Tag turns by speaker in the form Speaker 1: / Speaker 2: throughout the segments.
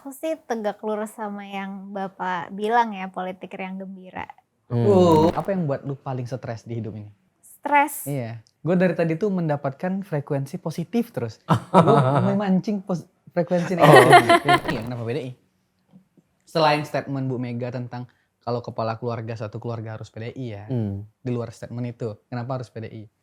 Speaker 1: Aku sih tegak lurus sama yang Bapak bilang ya, politik yang gembira.
Speaker 2: Apa yang buat lu paling stres di hidup ini?
Speaker 1: Stres.
Speaker 2: Iya. Gue dari tadi tuh mendapatkan frekuensi positif terus. Gue memancing frekuensi negatif. Iya, kenapa PDI? Selain statement Bu Mega tentang kalau kepala keluarga satu keluarga harus PDI ya. Di luar statement itu, kenapa harus PDI?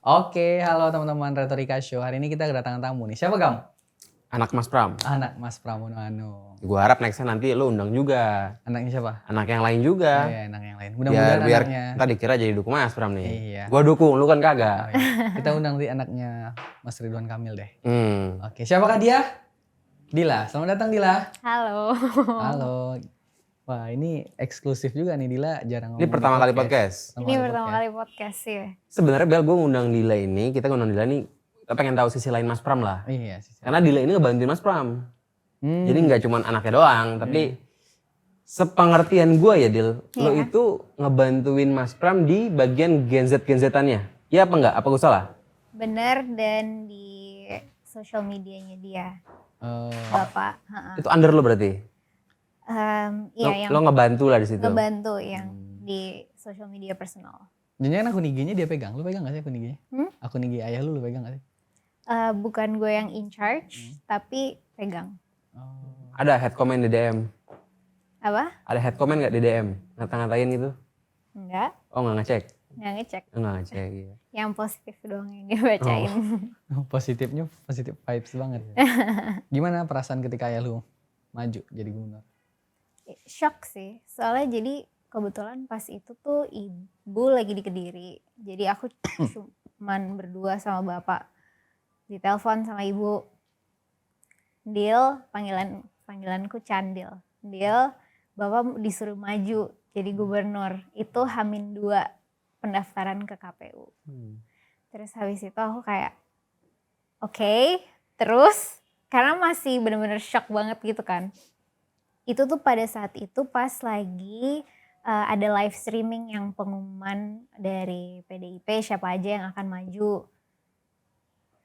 Speaker 2: Oke, halo teman-teman Retorika Show. Hari ini kita kedatangan tamu nih. Siapa Gam?
Speaker 3: Anak Mas Pram.
Speaker 2: Anak Mas Pramono Anu.
Speaker 3: Gue harap nextnya nanti lu undang juga.
Speaker 2: Anaknya siapa?
Speaker 3: Anak yang lain
Speaker 2: Oh,
Speaker 3: juga.
Speaker 2: iya, anak yang lain. Mudah-mudahan
Speaker 3: biar
Speaker 2: anaknya.
Speaker 3: ntar dikira jadi dukung Mas Pram nih.
Speaker 2: Iya.
Speaker 3: Gue dukung, lu kan kagak.
Speaker 2: Oh, iya. Kita undang di anaknya Mas Ridwan Kamil deh.
Speaker 3: Hmm.
Speaker 2: Oke, siapakah dia? Dila. Selamat datang Dila.
Speaker 1: Halo.
Speaker 2: Halo. Wah, ini eksklusif juga nih Dila, jarang ngomong.
Speaker 3: Ini pertama kali podcast.
Speaker 1: Ini pertama kali podcast ya.
Speaker 3: Sebenarnya Bel, gue ngundang Dila ini, kita ngundang Dila ini, kita pengen tahu sisi lain Mas Pram lah.
Speaker 2: Iya sih.
Speaker 3: Karena Dila ini ngebantuin Mas Pram. Jadi nggak cuma anaknya doang, tapi sepengertian gue ya Dil, lo
Speaker 1: Iya.
Speaker 3: itu ngebantuin Mas Pram di bagian Gen Z-Gen-Z-annya. Iya apa enggak? Apa gue salah?
Speaker 1: Bener, dan di sosial medianya dia, Bapak.
Speaker 3: Itu under lo berarti?
Speaker 1: Iya, yang
Speaker 3: Lo ngebantu lah di situ.
Speaker 1: ngebantu yang di sosial media personal.
Speaker 2: Jangan akun IG-nya dia pegang. Lu pegang gak sih akun IG-nya? Akun IG ayah lu pegang gak sih?
Speaker 1: Bukan gue yang in charge, tapi pegang.
Speaker 3: Ada head comment di DM?
Speaker 1: Apa?
Speaker 3: Ada head comment gak di DM? Ngata-ngatain gitu?
Speaker 1: Enggak,
Speaker 3: Oh nggak ngecek?
Speaker 1: nggak ngecek.
Speaker 3: Nggak ngecek, iya.
Speaker 1: Yang positif doang yang dibacain.
Speaker 2: Positifnya positif vibes banget. Gimana perasaan ketika ayah lu maju jadi gubernur?
Speaker 1: Shock sih, soalnya jadi kebetulan pas itu tuh ibu lagi di Kediri. Jadi aku cuman berdua sama bapak. Ditelepon sama ibu. Dil, panggilanku Candil. Dil, bapak disuruh maju jadi gubernur. Itu H-2 pendaftaran ke KPU. Terus habis itu aku kayak oke, terus karena masih bener-bener shock banget gitu kan. Itu tuh pada saat itu pas lagi ada live streaming yang pengumuman dari PDIP siapa aja yang akan maju.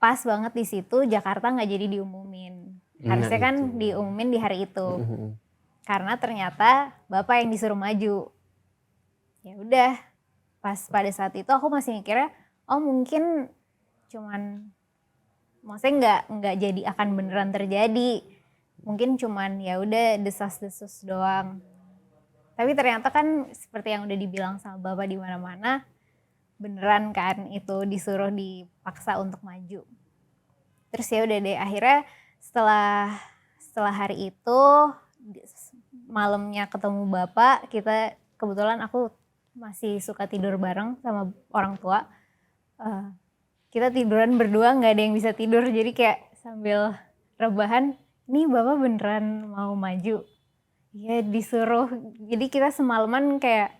Speaker 1: Pas banget di situ Jakarta nggak jadi diumumin. Harusnya kan diumumin di hari itu. Karena ternyata bapak yang disuruh maju. Ya udah, pas pada saat itu aku masih mikirnya, oh mungkin cuman, maksudnya nggak jadi akan beneran terjadi. Mungkin cuman ya udah desas-desus doang. Tapi ternyata kan seperti yang udah dibilang sama bapak di mana-mana, beneran kan itu disuruh dipaksa untuk maju. Terus ya udah deh, akhirnya setelah hari itu malamnya ketemu bapak, kita kebetulan aku masih suka tidur bareng sama orang tua. Kita tiduran berdua, nggak ada yang bisa tidur, jadi kayak sambil rebahan, ini bapak beneran mau maju? Ya disuruh. Jadi kita semalaman kayak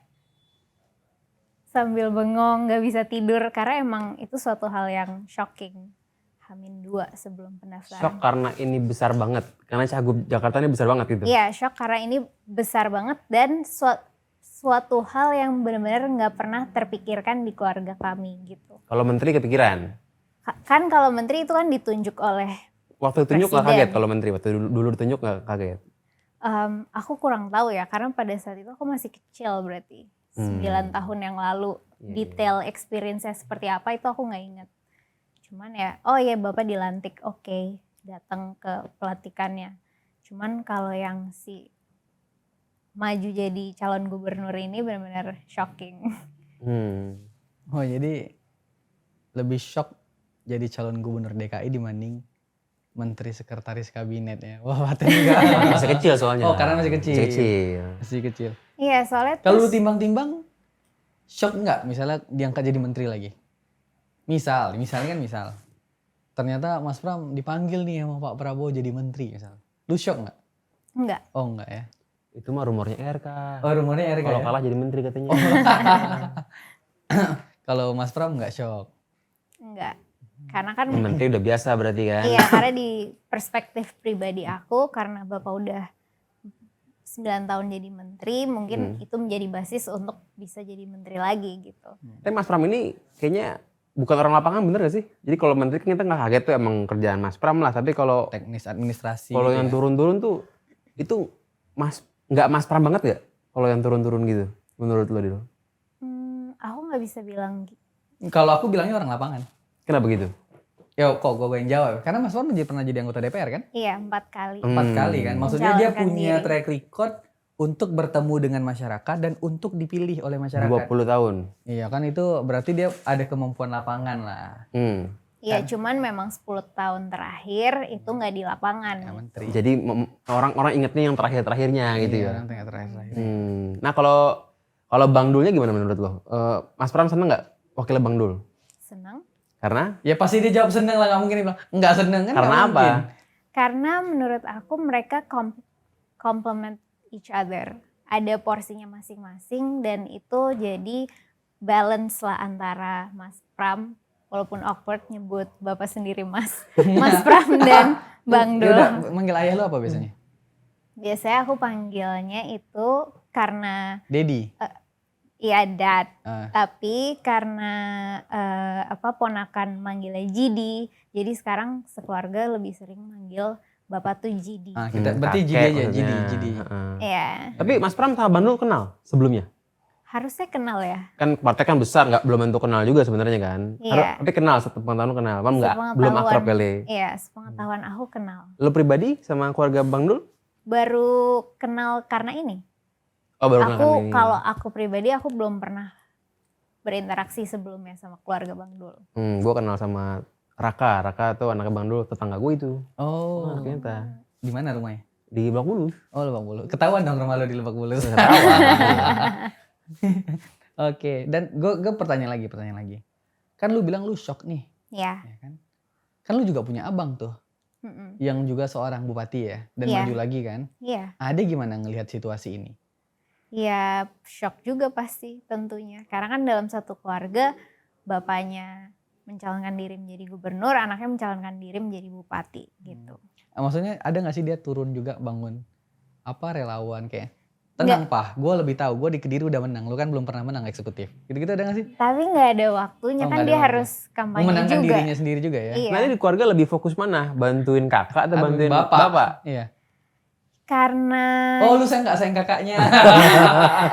Speaker 1: sambil bengong, gak bisa tidur. Karena emang itu suatu hal yang shocking. H-2 sebelum pendaftaran.
Speaker 3: Shock karena ini besar banget. Karena Cagup Jakarta ini besar banget gitu.
Speaker 1: Iya, shock karena ini besar banget. Dan suatu hal yang benar-benar gak pernah terpikirkan di keluarga kami gitu.
Speaker 3: Kalau menteri kepikiran?
Speaker 1: Kan kalau menteri itu kan ditunjuk oleh
Speaker 3: Waktu ditunjuk gak
Speaker 1: Presiden.
Speaker 3: kaget kalau menteri? Waktu dulu ditunjuk gak kaget?
Speaker 1: Aku kurang tahu ya, karena pada saat itu aku masih kecil berarti. 9 tahun yang lalu. Detail experience-nya seperti apa itu aku gak ingat. Cuman ya, oh ya bapak dilantik, oke, datang ke pelantikannya. Cuman kalau yang si maju jadi calon gubernur ini benar-benar shocking.
Speaker 2: Oh jadi lebih shock jadi calon gubernur DKI dibanding menteri sekretaris kabinet ya. Wah, enggak.
Speaker 3: Masih kecil soalnya.
Speaker 2: Oh, karena masih kecil.
Speaker 3: Masih kecil.
Speaker 1: Iya, soalnya
Speaker 2: Kalau lu
Speaker 1: terus
Speaker 2: timbang-timbang, shock nggak misalnya diangkat jadi menteri lagi? Misalnya kan ternyata Mas Pram dipanggil nih sama Pak Prabowo jadi menteri misal. Lu shock nggak?
Speaker 1: enggak.
Speaker 2: Oh enggak ya.
Speaker 3: Itu mah rumornya RK.
Speaker 2: Oh rumornya RK
Speaker 3: Kalau
Speaker 2: ya?
Speaker 3: kalah jadi menteri katanya.
Speaker 2: Kalau Mas Pram nggak shock?
Speaker 1: Enggak. Karena kan
Speaker 3: Menteri udah biasa berarti kan?
Speaker 1: iya, karena di perspektif pribadi aku, karena bapak udah 9 tahun jadi menteri, mungkin itu menjadi basis untuk bisa jadi menteri lagi gitu.
Speaker 3: Tapi Mas Pram ini kayaknya bukan orang lapangan, bener gak sih? Jadi kalau menteri kan kita nggak kaget tuh emang kerjaan Mas Pram lah. Tapi kalau
Speaker 2: Teknis administrasi.
Speaker 3: kalau
Speaker 2: gitu
Speaker 3: yang
Speaker 2: ya.
Speaker 3: turun-turun tuh itu nggak Mas Pram banget gak? Kalau yang turun-turun gitu, menurut lo Dil?
Speaker 1: Aku nggak bisa bilang gitu.
Speaker 2: Kalau aku bilangnya orang lapangan.
Speaker 3: Kenapa gitu?
Speaker 2: Ya kok gue yang jawab. Karena Mas Wan pernah jadi anggota DPR kan?
Speaker 1: Iya, 4 kali.
Speaker 2: 4 kali kan. Maksudnya dia
Speaker 1: Mencalonkan
Speaker 2: punya
Speaker 1: diri.
Speaker 2: track record untuk bertemu dengan masyarakat dan untuk dipilih oleh
Speaker 3: 20
Speaker 2: masyarakat.
Speaker 3: tahun.
Speaker 2: Iya kan itu berarti dia ada kemampuan lapangan lah.
Speaker 1: Iya, cuman memang 10 tahun terakhir itu nggak di lapangan.
Speaker 2: Ya, menteri.
Speaker 3: Jadi orang-orang ingetnya yang terakhir-terakhirnya gitu
Speaker 2: Iya,
Speaker 3: ya.
Speaker 2: yang terakhir.
Speaker 3: Nah kalau Bang Dulnya gimana menurut lo? Mas Pram seneng nggak wakilnya Bang Dul?
Speaker 1: Senang.
Speaker 3: Karena?
Speaker 2: Ya pasti dia jawab seneng lah, nggak mungkin dia bilang nggak seneng kan?
Speaker 3: Karena
Speaker 2: nggak
Speaker 3: apa?
Speaker 2: mungkin.
Speaker 1: Karena menurut aku mereka complement each other. Ada porsinya masing-masing dan itu jadi balance lah antara Mas Pram, walaupun awkward nyebut bapak sendiri Mas Pram dan Bang
Speaker 2: Ya
Speaker 1: Dul.
Speaker 2: udah, manggil ayah lo apa biasanya?
Speaker 1: Biasanya aku panggilnya itu karena
Speaker 2: Dedi.
Speaker 1: iya dad,
Speaker 2: Ah.
Speaker 1: tapi karena ponakan manggilnya Jidi, jadi sekarang sekeluarga lebih sering manggil bapak tuh Jidi.
Speaker 2: Ah, kita berarti
Speaker 3: kakek
Speaker 2: Jidi aja,
Speaker 3: maksudnya.
Speaker 2: Jidi.
Speaker 1: Iya,
Speaker 3: Tapi Mas Pram sama Bang Dul kenal sebelumnya?
Speaker 1: harusnya kenal ya.
Speaker 3: Kan partai kan besar, belum tentu kenal juga sebenarnya kan.
Speaker 1: Iya.
Speaker 3: Tapi kenal, sepengetahuan kenal. Bang belum
Speaker 1: Sepengetahuan-
Speaker 3: akrab kali.
Speaker 1: Iya, sepengetahuan aku kenal.
Speaker 3: Lo pribadi sama keluarga Bang Dul?
Speaker 1: Baru kenal karena ini.
Speaker 3: Oh baru kenal ini.
Speaker 1: Kalau aku pribadi aku belum pernah berinteraksi sebelumnya sama keluarga Bang Dul.
Speaker 3: Gue kenal sama Raka. Raka tuh anaknya Bang Dul, tetangga gue itu.
Speaker 2: Oh,
Speaker 3: Ternyata.
Speaker 2: di mana rumahnya?
Speaker 3: Di Lebak Bulus.
Speaker 2: Oh, Lebak Bulus. Ketahuan dong rumah lo di Lebak Bulus. Oke, dan gue pertanyaan lagi. Kan lu bilang lu shock nih,
Speaker 1: Ya.
Speaker 2: ya kan? Kan lu juga punya abang tuh,
Speaker 1: Mm-mm.
Speaker 2: yang juga seorang bupati ya, dan
Speaker 1: Iya.
Speaker 2: maju lagi kan?
Speaker 1: Iya.
Speaker 2: Ade gimana ngelihat situasi ini?
Speaker 1: Ya shock juga pasti tentunya. Karena kan dalam satu keluarga bapaknya mencalonkan diri menjadi gubernur, anaknya mencalonkan diri menjadi bupati gitu.
Speaker 2: Maksudnya ada gak sih dia turun juga bangun relawan kayak tenang Pah, gue lebih tahu, gue di Kediri udah menang, lu kan belum pernah menang eksekutif. Gitu-gitu ada gak sih?
Speaker 1: Tapi nggak ada waktunya
Speaker 2: Oh,
Speaker 1: kan
Speaker 2: nggak ada
Speaker 1: dia
Speaker 2: waktu.
Speaker 1: harus kampanye
Speaker 2: Memenangkan
Speaker 1: juga.
Speaker 2: dirinya sendiri juga ya?
Speaker 1: Iya.
Speaker 3: Nanti di keluarga lebih fokus mana? Bantuin kakak atau bantuin
Speaker 2: bapak?
Speaker 3: bapak?
Speaker 2: Iya.
Speaker 1: Karena
Speaker 2: Oh lu sayang kakaknya.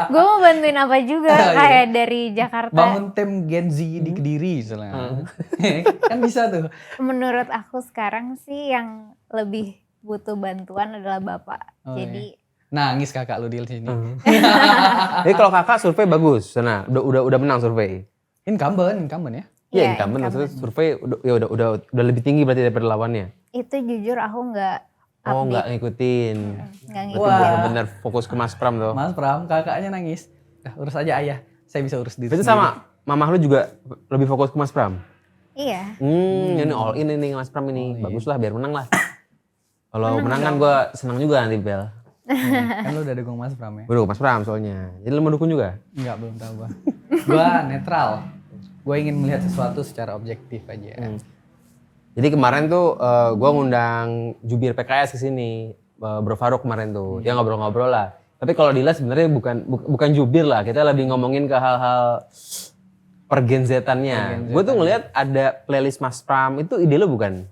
Speaker 1: gue mau bantuin apa juga
Speaker 2: Oh, iya.
Speaker 1: kayak dari Jakarta.
Speaker 2: Bangun tim Gen Z di Kediri misalnya. Kan bisa tuh.
Speaker 1: Menurut aku sekarang sih yang lebih butuh bantuan adalah bapak.
Speaker 2: Oh,
Speaker 1: Jadi
Speaker 2: Nangis kakak lu di sini.
Speaker 3: Jadi kalau kakak survei bagus, nah udah menang survei.
Speaker 2: Incumbent ya.
Speaker 3: Iya,
Speaker 1: Iya,
Speaker 3: incumbent maksudnya
Speaker 1: incumbent.
Speaker 3: survei udah lebih tinggi berarti daripada lawannya.
Speaker 1: itu jujur aku nggak
Speaker 3: Oh
Speaker 1: update.
Speaker 3: nggak ngikutin.
Speaker 1: Nggak
Speaker 3: Berarti
Speaker 1: ngikutin.
Speaker 3: benar-benar fokus ke Mas Pram tuh.
Speaker 2: Mas Pram kakaknya nangis. Urus aja ayah. Saya bisa urus diri
Speaker 3: Itu
Speaker 2: sendiri.
Speaker 3: sama mamah lu juga lebih fokus ke Mas Pram.
Speaker 1: Iya.
Speaker 3: Ini all in ini Mas Pram ini.
Speaker 2: iya.
Speaker 3: Bagus lah biar menang lah. Kalau menang kan gue senang juga nanti Bel.
Speaker 2: Kan lu udah dukung Mas Pram ya?
Speaker 3: Gue Mas Pram soalnya. Jadi lu mau dukung juga?
Speaker 2: Enggak, belum tahu gua. Gua netral. Gua ingin melihat sesuatu secara objektif aja.
Speaker 3: Jadi kemarin tuh gue ngundang jubir PKS ke sini, Bro Faruk kemarin tuh. Dia ngobrol-ngobrol lah. Tapi kalau dilihat sebenarnya bukan jubir lah. Kita lebih ngomongin ke hal-hal pergenzetannya. Gue tuh ngelihat ada playlist Mas Pram. Itu ide lo bukan?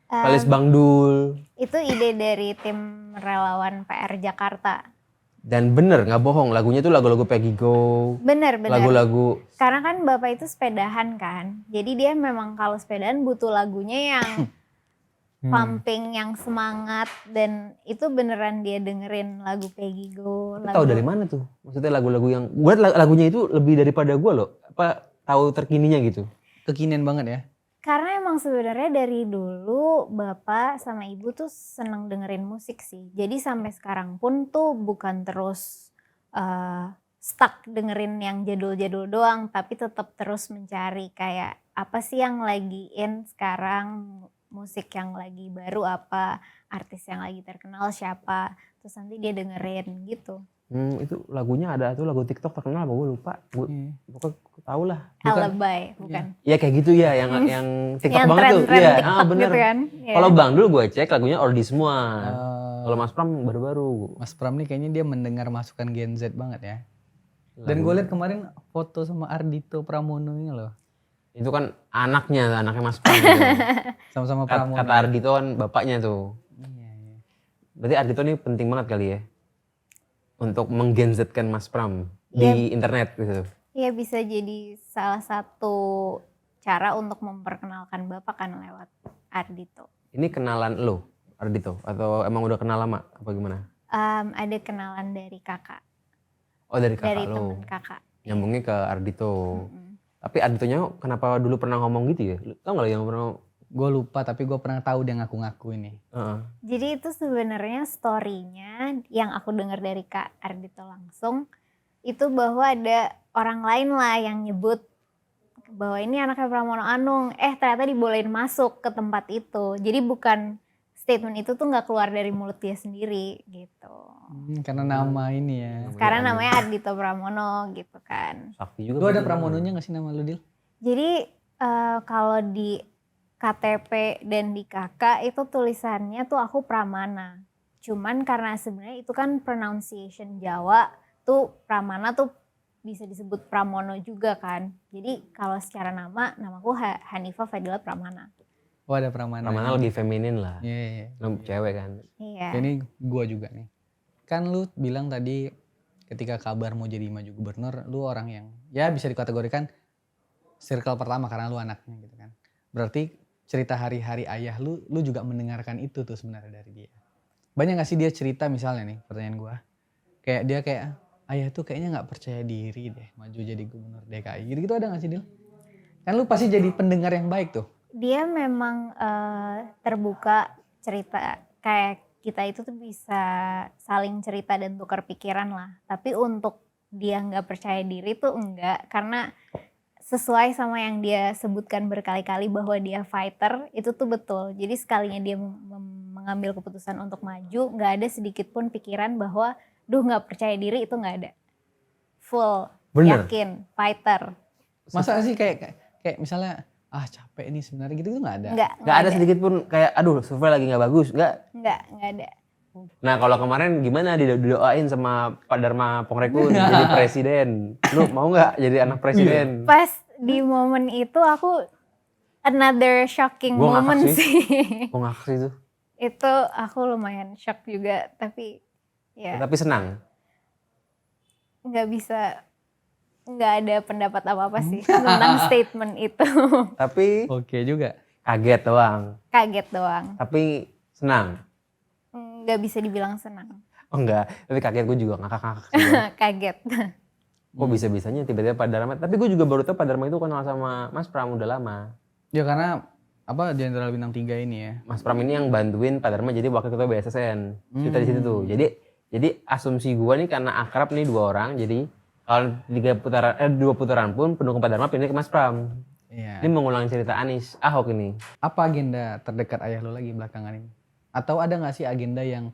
Speaker 3: Playlist Bang Dul.
Speaker 1: Itu ide dari tim relawan PR Jakarta.
Speaker 3: Dan bener nggak bohong, lagunya tuh lagu-lagu Peggy Go.
Speaker 1: Bener.
Speaker 3: Lagu-lagu.
Speaker 1: Karena kan bapak itu sepedahan kan. Jadi dia memang kalau sepedahan butuh lagunya yang pumping, yang semangat. Dan itu beneran dia dengerin lagu Peggy Go.
Speaker 3: Tahu dari mana tuh? Maksudnya lagu-lagu yang gue lagunya itu lebih daripada gue loh. Apa tahu terkininya gitu?
Speaker 2: Kekinian banget ya.
Speaker 1: Karena emang sebenarnya dari dulu bapak sama ibu tuh seneng dengerin musik sih. Jadi sampai sekarang pun tuh bukan terus stuck dengerin yang jadul-jadul doang. Tapi tetap terus mencari kayak apa sih yang lagi in sekarang. Musik yang lagi baru apa. Artis yang lagi terkenal siapa. Terus nanti dia dengerin gitu.
Speaker 3: Itu lagunya ada tuh lagu TikTok terkenal apa gue lupa. Gue pokoknya tau lah.
Speaker 1: Alibi, bukan?
Speaker 3: Iya kayak gitu ya yang TikTok
Speaker 1: Yang
Speaker 3: banget tuh.
Speaker 1: tren-tren
Speaker 3: Iya,
Speaker 1: TikTok
Speaker 3: bener.
Speaker 1: gitu kan. Iya.
Speaker 3: Kalau Bang dulu gue cek lagunya Ordi semua. Kalau
Speaker 2: Oh,
Speaker 3: Mas Pram baru-baru.
Speaker 2: Mas Pram nih kayaknya dia mendengar masukan Gen Z banget ya. Dan gue lihat kemarin foto sama Ardhito Pramono ini loh.
Speaker 3: Itu kan anaknya Mas Pram gitu.
Speaker 2: Sama-sama Pramono.
Speaker 3: Kata Ardhito kan bapaknya tuh.
Speaker 2: Iya, iya.
Speaker 3: Berarti Ardhito ini penting banget kali ya. Untuk menggenzetkan Mas Pram
Speaker 1: Iya.
Speaker 3: di internet gitu.
Speaker 1: Iya, bisa jadi salah satu cara untuk memperkenalkan Bapak kan lewat Ardhito.
Speaker 3: Ini kenalan lo Ardhito atau emang udah kenal lama apa gimana?
Speaker 1: Ada kenalan dari kakak,
Speaker 3: Oh dari kakak
Speaker 1: dari
Speaker 3: lo.
Speaker 1: teman kakak.
Speaker 3: Nyambungnya ke Ardhito.
Speaker 1: Mm-mm.
Speaker 3: Tapi Ardhitonya kenapa dulu pernah ngomong gitu ya? Tau gak yang pernah?
Speaker 2: Gue lupa tapi gue pernah tahu dia ngaku-ngaku ini.
Speaker 1: Jadi itu sebenarnya story-nya yang aku dengar dari Kak Ardhito langsung itu bahwa ada orang lain lah yang nyebut bahwa ini anaknya Pramono Anung, ternyata dibolehin masuk ke tempat itu. Jadi bukan statement itu tuh nggak keluar dari mulut dia sendiri gitu.
Speaker 2: Karena nama ini ya.
Speaker 1: Sekarang namanya Ardhito Pramono gitu kan.
Speaker 3: Sakti juga.
Speaker 2: Lu ada
Speaker 3: berarti.
Speaker 2: Pramononya gak sih nama lu, Dil?
Speaker 1: Jadi kalau di KTP dan di KK itu tulisannya tuh aku Pramana. Cuman karena sebenarnya itu kan pronunciation Jawa tuh Pramana tuh bisa disebut Pramono juga kan. Jadi kalau secara namaku Hanifah Fadila Pramana.
Speaker 2: Oh ada Pramana.
Speaker 3: Pramana lebih feminin lah.
Speaker 2: Iya.
Speaker 3: Lu cewek kan.
Speaker 1: Iya.
Speaker 2: Ini gua juga nih. Kan lu bilang tadi ketika kabar mau jadi maju gubernur, lu orang yang ya bisa dikategorikan circle pertama karena lu anaknya gitu kan. Berarti cerita hari-hari ayah lu juga mendengarkan itu tuh sebenarnya dari dia. Banyak gak sih dia cerita misalnya nih pertanyaan gua. Kayak dia kayak ayah tuh kayaknya gak percaya diri deh maju jadi gubernur DKI. Gitu-gitu ada gak sih Dil? Kan lu pasti jadi pendengar yang baik tuh.
Speaker 1: Dia memang terbuka cerita kayak kita itu tuh bisa saling cerita dan tukar pikiran lah. Tapi untuk dia gak percaya diri tuh enggak karena sesuai sama yang dia sebutkan berkali-kali bahwa dia fighter itu tuh betul. Jadi sekalinya dia mengambil keputusan untuk maju, nggak ada sedikit pun pikiran bahwa, nggak percaya diri itu nggak ada. Full,
Speaker 3: Bener.
Speaker 1: yakin, fighter.
Speaker 2: Masa sih kayak misalnya capek nih sebenarnya gitu nggak ada.
Speaker 3: Nggak ada sedikit pun kayak aduh survei lagi nggak bagus, nggak
Speaker 1: ada.
Speaker 3: Nah kalau kemarin gimana didoain sama Pak Dharma Pongrekun jadi presiden. Lu mau nggak jadi anak presiden?
Speaker 1: Pas di momen itu aku another shocking
Speaker 3: Gua
Speaker 1: moment
Speaker 3: ngakak
Speaker 1: sih.
Speaker 3: Mau ngakak sih itu.
Speaker 1: Itu aku lumayan shock juga tapi ya
Speaker 3: Tapi senang.
Speaker 1: nggak ada pendapat apa-apa sih tentang statement itu.
Speaker 3: Tapi
Speaker 2: Oke juga.
Speaker 3: kaget doang.
Speaker 1: Kaget doang.
Speaker 3: Tapi senang.
Speaker 1: Nggak bisa dibilang senang.
Speaker 3: Oh enggak, tapi kaget gue juga ngakak-ngakak sih gua.
Speaker 1: Kaget.
Speaker 3: Kok bisa-bisanya tiba-tiba Pak Dharma. Tapi gue juga baru tahu Pak Dharma itu kenal sama Mas Pram udah lama.
Speaker 2: Ya karena Jenderal Bintang 3 ini ya.
Speaker 3: Mas Pram ini yang bantuin Pak Dharma jadi wakil ketua BSSN. Cerita di situ tuh. Jadi asumsi gue nih karena akrab nih dua orang. Jadi kalau dua putaran pun pendukung Pak Dharma pindah ke Mas Pram.
Speaker 2: Iya.
Speaker 3: Ini mengulang cerita Anies Ahok ini.
Speaker 2: Apa agenda terdekat ayah lu lagi belakangan ini? Atau ada gak sih agenda yang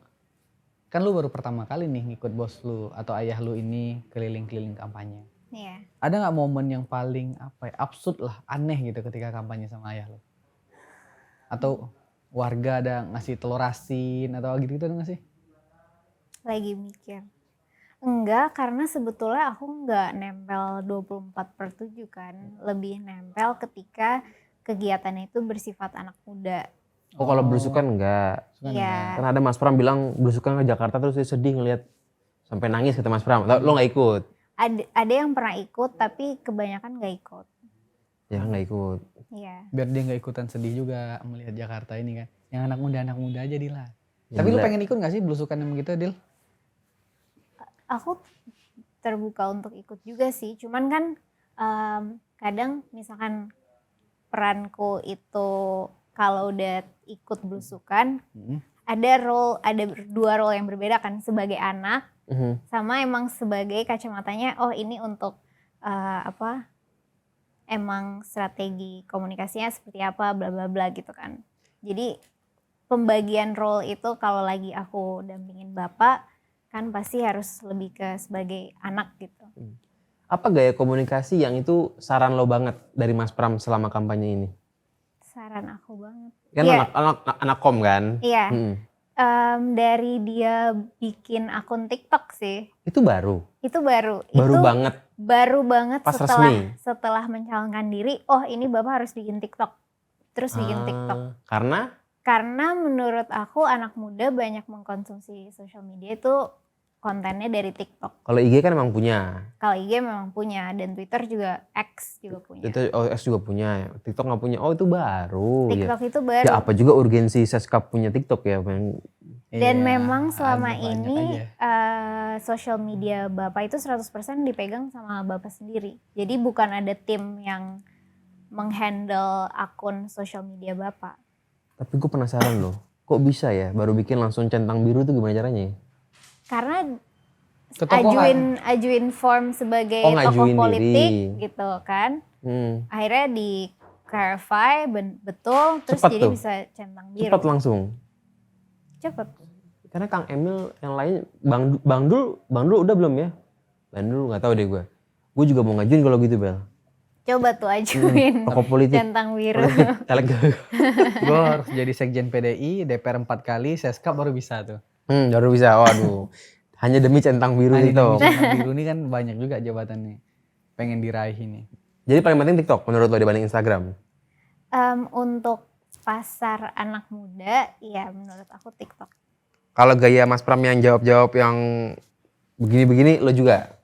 Speaker 2: kan lu baru pertama kali nih ngikut bos lu atau ayah lu ini keliling-keliling kampanye.
Speaker 1: Iya.
Speaker 2: Ada gak momen yang paling absurd lah, aneh gitu ketika kampanye sama ayah lu? Atau warga ada ngasih telur asin atau gitu-gitu ada gak sih?
Speaker 1: Lagi mikir. Enggak, karena sebetulnya aku enggak nempel 24/7 kan. Lebih nempel ketika kegiatannya itu bersifat anak muda.
Speaker 3: Oh kalau belusukan enggak.
Speaker 1: Iya.
Speaker 3: Kan ada Mas Pram bilang belusukan ke Jakarta terus dia sedih ngeliat sampai nangis kata Mas Pram. Lo nggak ikut?
Speaker 1: Ada yang pernah ikut tapi kebanyakan nggak ikut.
Speaker 3: Ya nggak ikut.
Speaker 1: Iya.
Speaker 2: Biar dia gak ikutan sedih juga melihat Jakarta ini kan. Yang anak muda aja Dil lah.
Speaker 3: Ya,
Speaker 2: Tapi lu
Speaker 3: gila.
Speaker 2: pengen ikut gak sih belusukan yang begitu Dil?
Speaker 1: Aku terbuka untuk ikut juga sih. Cuman kan kadang misalkan peranku itu kalau udah ikut belusukan ada dua role yang berbeda kan, sebagai anak sama emang sebagai kacamatanya ini untuk emang strategi komunikasinya seperti apa bla bla bla gitu kan. Jadi pembagian role itu kalau lagi aku dampingin bapak kan pasti harus lebih ke sebagai anak gitu.
Speaker 3: Apa gaya komunikasi yang itu saran lo banget dari Mas Pram selama kampanye ini?
Speaker 1: Saran aku banget.
Speaker 3: Kan
Speaker 1: Iya.
Speaker 3: anak kom kan?
Speaker 1: Iya.
Speaker 3: Mm-mm.
Speaker 1: Dari dia bikin akun TikTok sih.
Speaker 3: Itu baru?
Speaker 1: Itu baru.
Speaker 3: Baru
Speaker 1: Itu
Speaker 3: banget?
Speaker 1: baru banget
Speaker 3: Pas
Speaker 1: setelah mencalonkan diri, oh ini Bapak harus bikin TikTok. Terus bikin TikTok.
Speaker 3: Karena?
Speaker 1: Karena menurut aku anak muda banyak mengkonsumsi sosial media itu kontennya dari TikTok.
Speaker 3: Kalau IG kan emang punya.
Speaker 1: Kalau IG memang punya dan Twitter juga, X juga punya.
Speaker 3: Itu OS juga punya, TikTok nggak punya. Oh itu baru.
Speaker 1: TikTok
Speaker 3: ya.
Speaker 1: itu baru.
Speaker 3: Ya apa juga urgensi Seskap punya TikTok ya?
Speaker 1: Dan
Speaker 2: Iya,
Speaker 1: memang selama
Speaker 2: ada banyak
Speaker 1: ini
Speaker 2: aja.
Speaker 1: sosial media Bapak itu 100% dipegang sama Bapak sendiri. Jadi bukan ada tim yang menghandle akun sosial media Bapak.
Speaker 3: Tapi gue penasaran loh, kok bisa ya baru bikin langsung centang biru tuh gimana caranya ya?
Speaker 1: Karena
Speaker 2: Ketokohan.
Speaker 1: ajuin form sebagai
Speaker 3: Oh,
Speaker 1: tokoh
Speaker 3: ngajuin
Speaker 1: politik
Speaker 3: diri.
Speaker 1: gitu kan.
Speaker 3: Hmm.
Speaker 1: Akhirnya di clarify betul terus
Speaker 3: Cepet
Speaker 1: jadi
Speaker 3: tuh.
Speaker 1: bisa centang biru.
Speaker 3: Cepat langsung.
Speaker 1: Cepet.
Speaker 3: Karena Kang Emil yang lain, Bang Dul udah belum ya? Bang Dul nggak tahu deh gue. Gue juga mau ngajuin kalau gitu Bel.
Speaker 1: Coba tuh ajuin
Speaker 3: Tokoh politik.
Speaker 1: centang biru.
Speaker 3: Caleg.
Speaker 2: Gue harus jadi sekjen PDI, DPR 4 kali, Seskap baru bisa tuh.
Speaker 3: Baru bisa. Waduh. Hanya demi centang biru
Speaker 2: Nah, ini
Speaker 3: itu.
Speaker 2: Centang biru ini kan banyak juga jabatannya. Pengen diraih ini.
Speaker 3: Jadi paling penting TikTok menurut lo dibanding Instagram?
Speaker 1: Untuk pasar anak muda, ya menurut aku TikTok.
Speaker 3: Kalau gaya Mas Pram yang jawab-jawab yang begini-begini lo juga?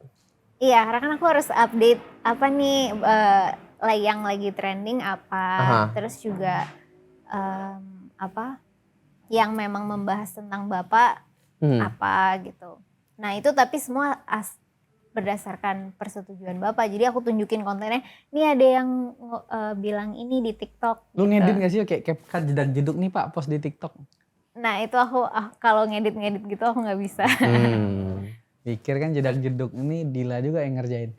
Speaker 1: Iya, karena kan aku harus update apa nih yang lagi trending apa, terus juga apa yang memang membahas tentang Bapak apa gitu. Nah itu tapi semua berdasarkan persetujuan Bapak. Jadi aku tunjukin kontennya, ini ada yang bilang ini di TikTok.
Speaker 2: Lu
Speaker 1: gitu.
Speaker 2: ngedit gak sih kayak capcut jedak jeduk nih Pak post di TikTok?
Speaker 1: Nah itu aku kalau ngedit gitu aku nggak bisa.
Speaker 2: Pikir kan jedak jeduk ini Dila juga yang ngerjain.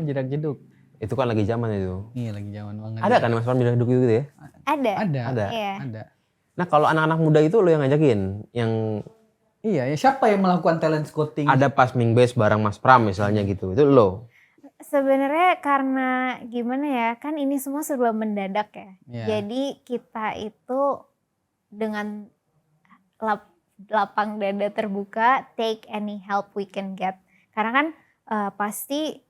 Speaker 2: Jedak jeduk.
Speaker 3: Itu kan lagi zaman itu.
Speaker 2: Iya lagi zaman banget.
Speaker 3: Ada kan Mas Pram jedak jeduk gitu ya?
Speaker 1: Ada.
Speaker 3: Ada.
Speaker 1: Iya.
Speaker 2: Ada.
Speaker 3: Nah kalau anak-anak muda itu lo yang ngajakin? Yang
Speaker 2: Iya ya siapa yang melakukan talent scouting?
Speaker 3: ada pas Mingbase bareng Mas Pram misalnya gitu, itu lo?
Speaker 1: Sebenarnya karena gimana ya, kan ini semua serba mendadak ya.
Speaker 2: Iya.
Speaker 1: Jadi kita itu dengan lapang dada terbuka, take any help we can get. Karena kan pasti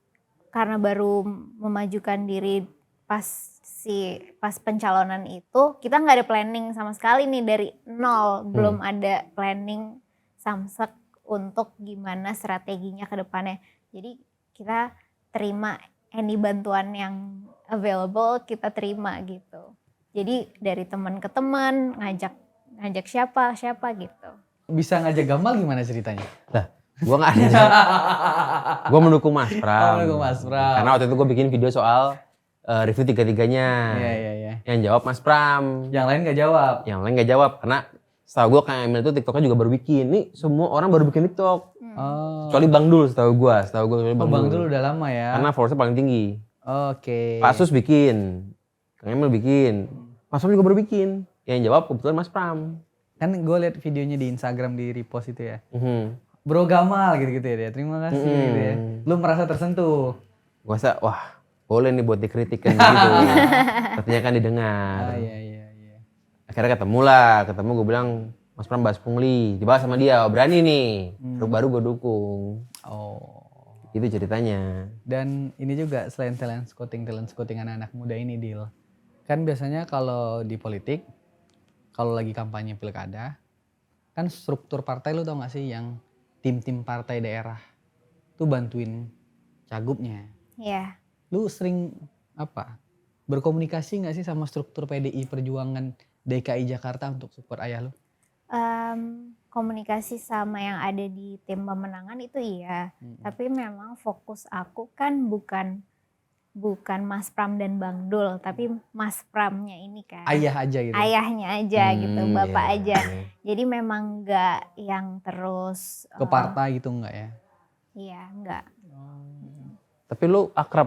Speaker 1: karena baru memajukan diri pas pencalonan itu, kita nggak ada planning sama sekali nih dari nol, belum ada planning samsek untuk gimana strateginya ke depannya. Jadi kita terima any bantuan yang available, kita terima gitu. Jadi dari teman ke teman, ngajak siapa gitu.
Speaker 2: Bisa ngajak Gamal gimana ceritanya?
Speaker 3: Lah, gua nggak ada. Gua mendukung Mas Pram.
Speaker 2: Mendukung Mas Pram.
Speaker 3: Karena waktu itu gua bikin video soal review tiga-tiganya.
Speaker 2: Iya.
Speaker 3: Yang jawab Mas Pram.
Speaker 2: Yang lain gak jawab.
Speaker 3: Yang lain nggak jawab karena setahu gue Kang Emil itu TikToknya juga baru bikin. Nih semua orang baru bikin TikTok.
Speaker 2: Oh.
Speaker 3: Kecuali Bang Dul setahu gue
Speaker 2: Bang Dul udah lama ya.
Speaker 3: Karena followersnya paling tinggi.
Speaker 2: Oke.
Speaker 3: Pak Sus bikin, Kang Emil bikin, Mas Pram juga baru bikin. Yang jawab kebetulan Mas Pram.
Speaker 2: Kan gue liat videonya di Instagram di repost itu ya.
Speaker 3: Mhm.
Speaker 2: Bro Gamal gitu-gitu ya dia. Terima kasih gitu ya. Lu merasa tersentuh.
Speaker 3: Gue rasa wah boleh nih buat dikritik kan gitu. Katanya kan didengar.
Speaker 2: Iya.
Speaker 3: Akhirnya ketemu gue bilang Mas Pram bahas pungli, dibahas sama dia, berani nih, baru gue dukung.
Speaker 2: Oh.
Speaker 3: Itu ceritanya.
Speaker 2: Dan ini juga selain talent scouting anak-anak muda ini Dil. Kan biasanya kalau di politik, kalau lagi kampanye pilkada, kan struktur partai lu tau gak sih yang tim-tim partai daerah tuh bantuin cagupnya.
Speaker 1: Iya.
Speaker 2: Lu sering berkomunikasi gak sih sama struktur PDI Perjuangan DKI Jakarta untuk support ayah lu?
Speaker 1: Komunikasi sama yang ada di tim pemenangan itu iya. Tapi memang fokus aku kan bukan Mas Pram dan Bang Dul, tapi Mas Pramnya ini kan.
Speaker 2: Ayah aja gitu.
Speaker 1: Ayahnya aja gitu, bapak
Speaker 3: iya.
Speaker 1: aja. Jadi memang nggak yang terus
Speaker 2: Ke partai gitu enggak ya?
Speaker 1: Iya, nggak.
Speaker 3: Tapi lu akrab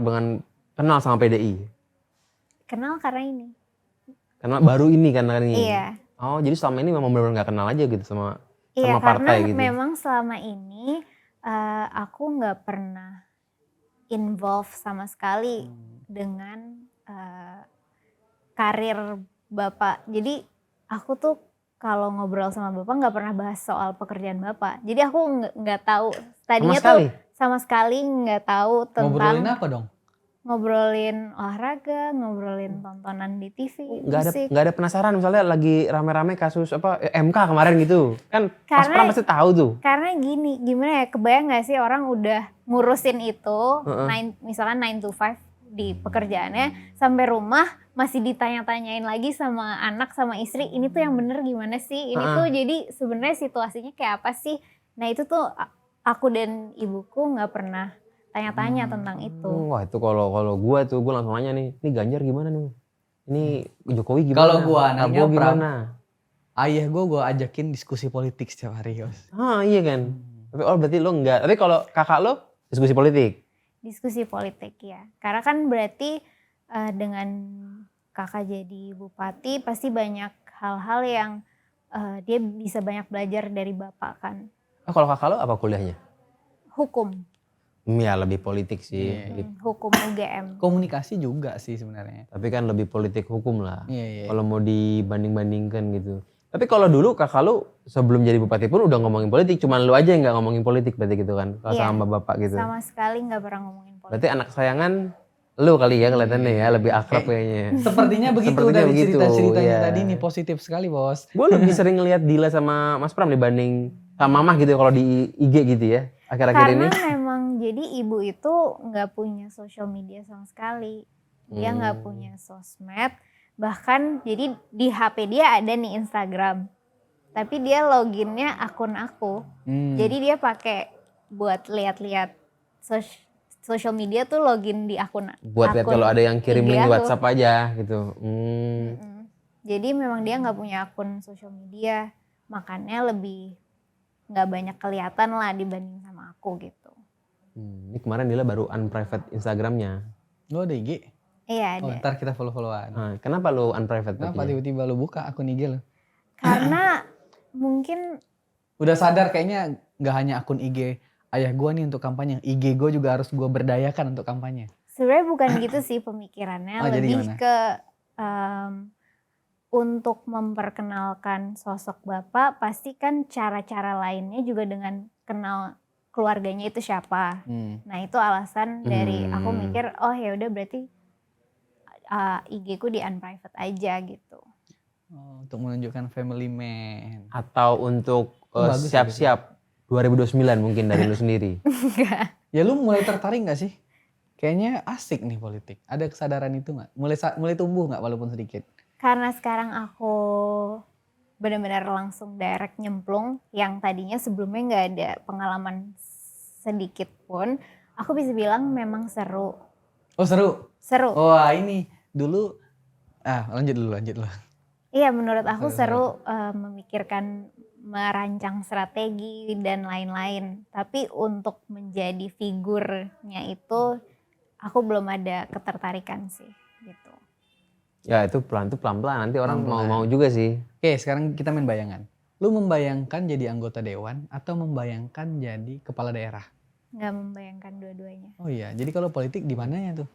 Speaker 3: kenal sama PDI?
Speaker 1: Kenal karena ini.
Speaker 3: Karena baru ini kan ini.
Speaker 1: Iya.
Speaker 3: Oh jadi selama ini memang benar-benar gak kenal aja gitu sama
Speaker 1: Iya,
Speaker 3: sama partai
Speaker 1: karena
Speaker 3: gitu.
Speaker 1: memang selama ini aku nggak pernah involve sama sekali dengan karir Bapak. Jadi aku tuh kalau ngobrol sama Bapak nggak pernah bahas soal pekerjaan Bapak. Jadi aku nggak tahu. Tadinya tuh
Speaker 3: sekali?
Speaker 1: sama sekali nggak tahu
Speaker 2: Ngobrolin
Speaker 1: tentang
Speaker 2: apa dong?
Speaker 1: ngobrolin olahraga, ngobrolin tontonan di TV, musik.
Speaker 3: Nggak ada penasaran misalnya lagi rame-rame kasus apa MK kemarin gitu. Kan Mas
Speaker 1: Karena-
Speaker 3: Pram pasti tahu tuh.
Speaker 1: Karena gini, gimana ya, kebayang gak sih orang udah ngurusin itu, misalkan 9 to 5 di pekerjaannya, sampai rumah masih ditanya-tanyain lagi sama anak sama istri, ini tuh yang bener gimana sih, ini tuh jadi sebenarnya situasinya kayak apa sih. Nah itu tuh aku dan ibuku gak pernah tanya-tanya tentang itu.
Speaker 3: Wah itu kalau gue langsung nanya nih, ini Ganjar gimana nih? Ini Jokowi gimana?
Speaker 2: Kalau gua nanya,
Speaker 3: Prabowo gimana?
Speaker 2: Ayah gue ajakin diskusi politik setiap hari, Yos.
Speaker 3: Iya kan. Tapi berarti lo enggak. Tapi kalau kakak lo diskusi politik.
Speaker 1: Diskusi politik ya, karena kan berarti dengan kakak jadi bupati pasti banyak hal-hal yang dia bisa banyak belajar dari bapak kan.
Speaker 3: Kalau kakak lo apa kuliahnya?
Speaker 1: Hukum,
Speaker 3: Ya lebih politik sih.
Speaker 1: hukum UGM.
Speaker 2: Komunikasi juga sih sebenarnya.
Speaker 3: Tapi kan lebih politik hukum lah.
Speaker 2: Iya.
Speaker 3: Kalau mau dibanding-bandingkan gitu. Tapi kalau dulu kakak lu sebelum jadi bupati pun udah ngomongin politik, cuman lu aja yang nggak ngomongin politik berarti gitu kan, kalau
Speaker 1: Iya,
Speaker 3: sama bapak gitu.
Speaker 1: Sama sekali nggak pernah ngomongin politik.
Speaker 3: Berarti anak sayangan lu kali ya kelihatannya ya, lebih akrab kayaknya.
Speaker 2: Sepertinya begitu
Speaker 3: Sepertinya
Speaker 2: dari
Speaker 3: begitu,
Speaker 2: cerita-ceritanya
Speaker 3: iya.
Speaker 2: tadi nih, positif sekali bos.
Speaker 3: Gue lebih sering ngeliat Dila sama Mas Pram dibanding sama Mamah gitu kalau di IG gitu ya, akhir-akhir ini.
Speaker 1: Karena memang jadi ibu itu nggak punya social media sama sekali. Dia nggak punya sosmed. Bahkan jadi di HP dia ada nih Instagram. Tapi dia loginnya akun aku. Jadi dia pakai buat lihat-lihat social media tuh login di akun.
Speaker 3: Buat lihat kalau ada yang kirim link
Speaker 1: IG aku.
Speaker 3: WhatsApp aja gitu.
Speaker 1: Jadi memang dia nggak punya akun social media. Makanya lebih nggak banyak kelihatan lah dibanding sama aku gitu.
Speaker 3: Ini kemarin Dila baru unprivate Instagramnya.
Speaker 2: Lo ada IG?
Speaker 1: Iya
Speaker 2: Oh,
Speaker 1: ada.
Speaker 2: ntar kita follow-followan.
Speaker 3: Nah, kenapa lu unprivate?
Speaker 2: Kenapa
Speaker 3: paginya?
Speaker 2: tiba-tiba lo buka akun IG lo?
Speaker 1: Karena mungkin
Speaker 2: Udah sadar kayaknya nggak hanya akun IG ayah gue nih untuk kampanye, IG gue juga harus gue berdayakan untuk kampanye.
Speaker 1: sebenarnya bukan gitu sih pemikirannya.
Speaker 2: Oh, jadi
Speaker 1: lebih
Speaker 2: gimana?
Speaker 1: ke untuk memperkenalkan sosok bapak, pasti kan cara-cara lainnya juga dengan kenal keluarganya itu siapa. Nah itu alasan dari aku mikir, oh ya udah berarti IG ku di unprivate aja gitu.
Speaker 2: Oh, untuk menunjukkan family man.
Speaker 3: Atau untuk
Speaker 2: Bagus
Speaker 3: siap-siap 2029 mungkin dari lu sendiri.
Speaker 2: Ya lu mulai tertarik gak sih? Kayaknya asik nih politik. Ada kesadaran itu gak? Mulai tumbuh gak walaupun sedikit?
Speaker 1: Karena sekarang aku benar-benar langsung direct nyemplung, yang tadinya sebelumnya nggak ada pengalaman sedikit pun, aku bisa bilang memang seru.
Speaker 2: Oh seru?
Speaker 1: Seru.
Speaker 2: Wah ini dulu, lanjut dulu.
Speaker 1: Iya, menurut aku seru memikirkan, merancang strategi dan lain-lain. Tapi untuk menjadi figurnya itu aku belum ada ketertarikan sih gitu.
Speaker 3: Ya itu pelan-pelan nanti orang mau juga sih.
Speaker 2: Oke sekarang kita main bayangan. Lu membayangkan jadi anggota dewan atau membayangkan jadi kepala daerah?
Speaker 1: Nggak membayangkan dua-duanya.
Speaker 2: Oh iya, jadi kalau politik di mananya tuh?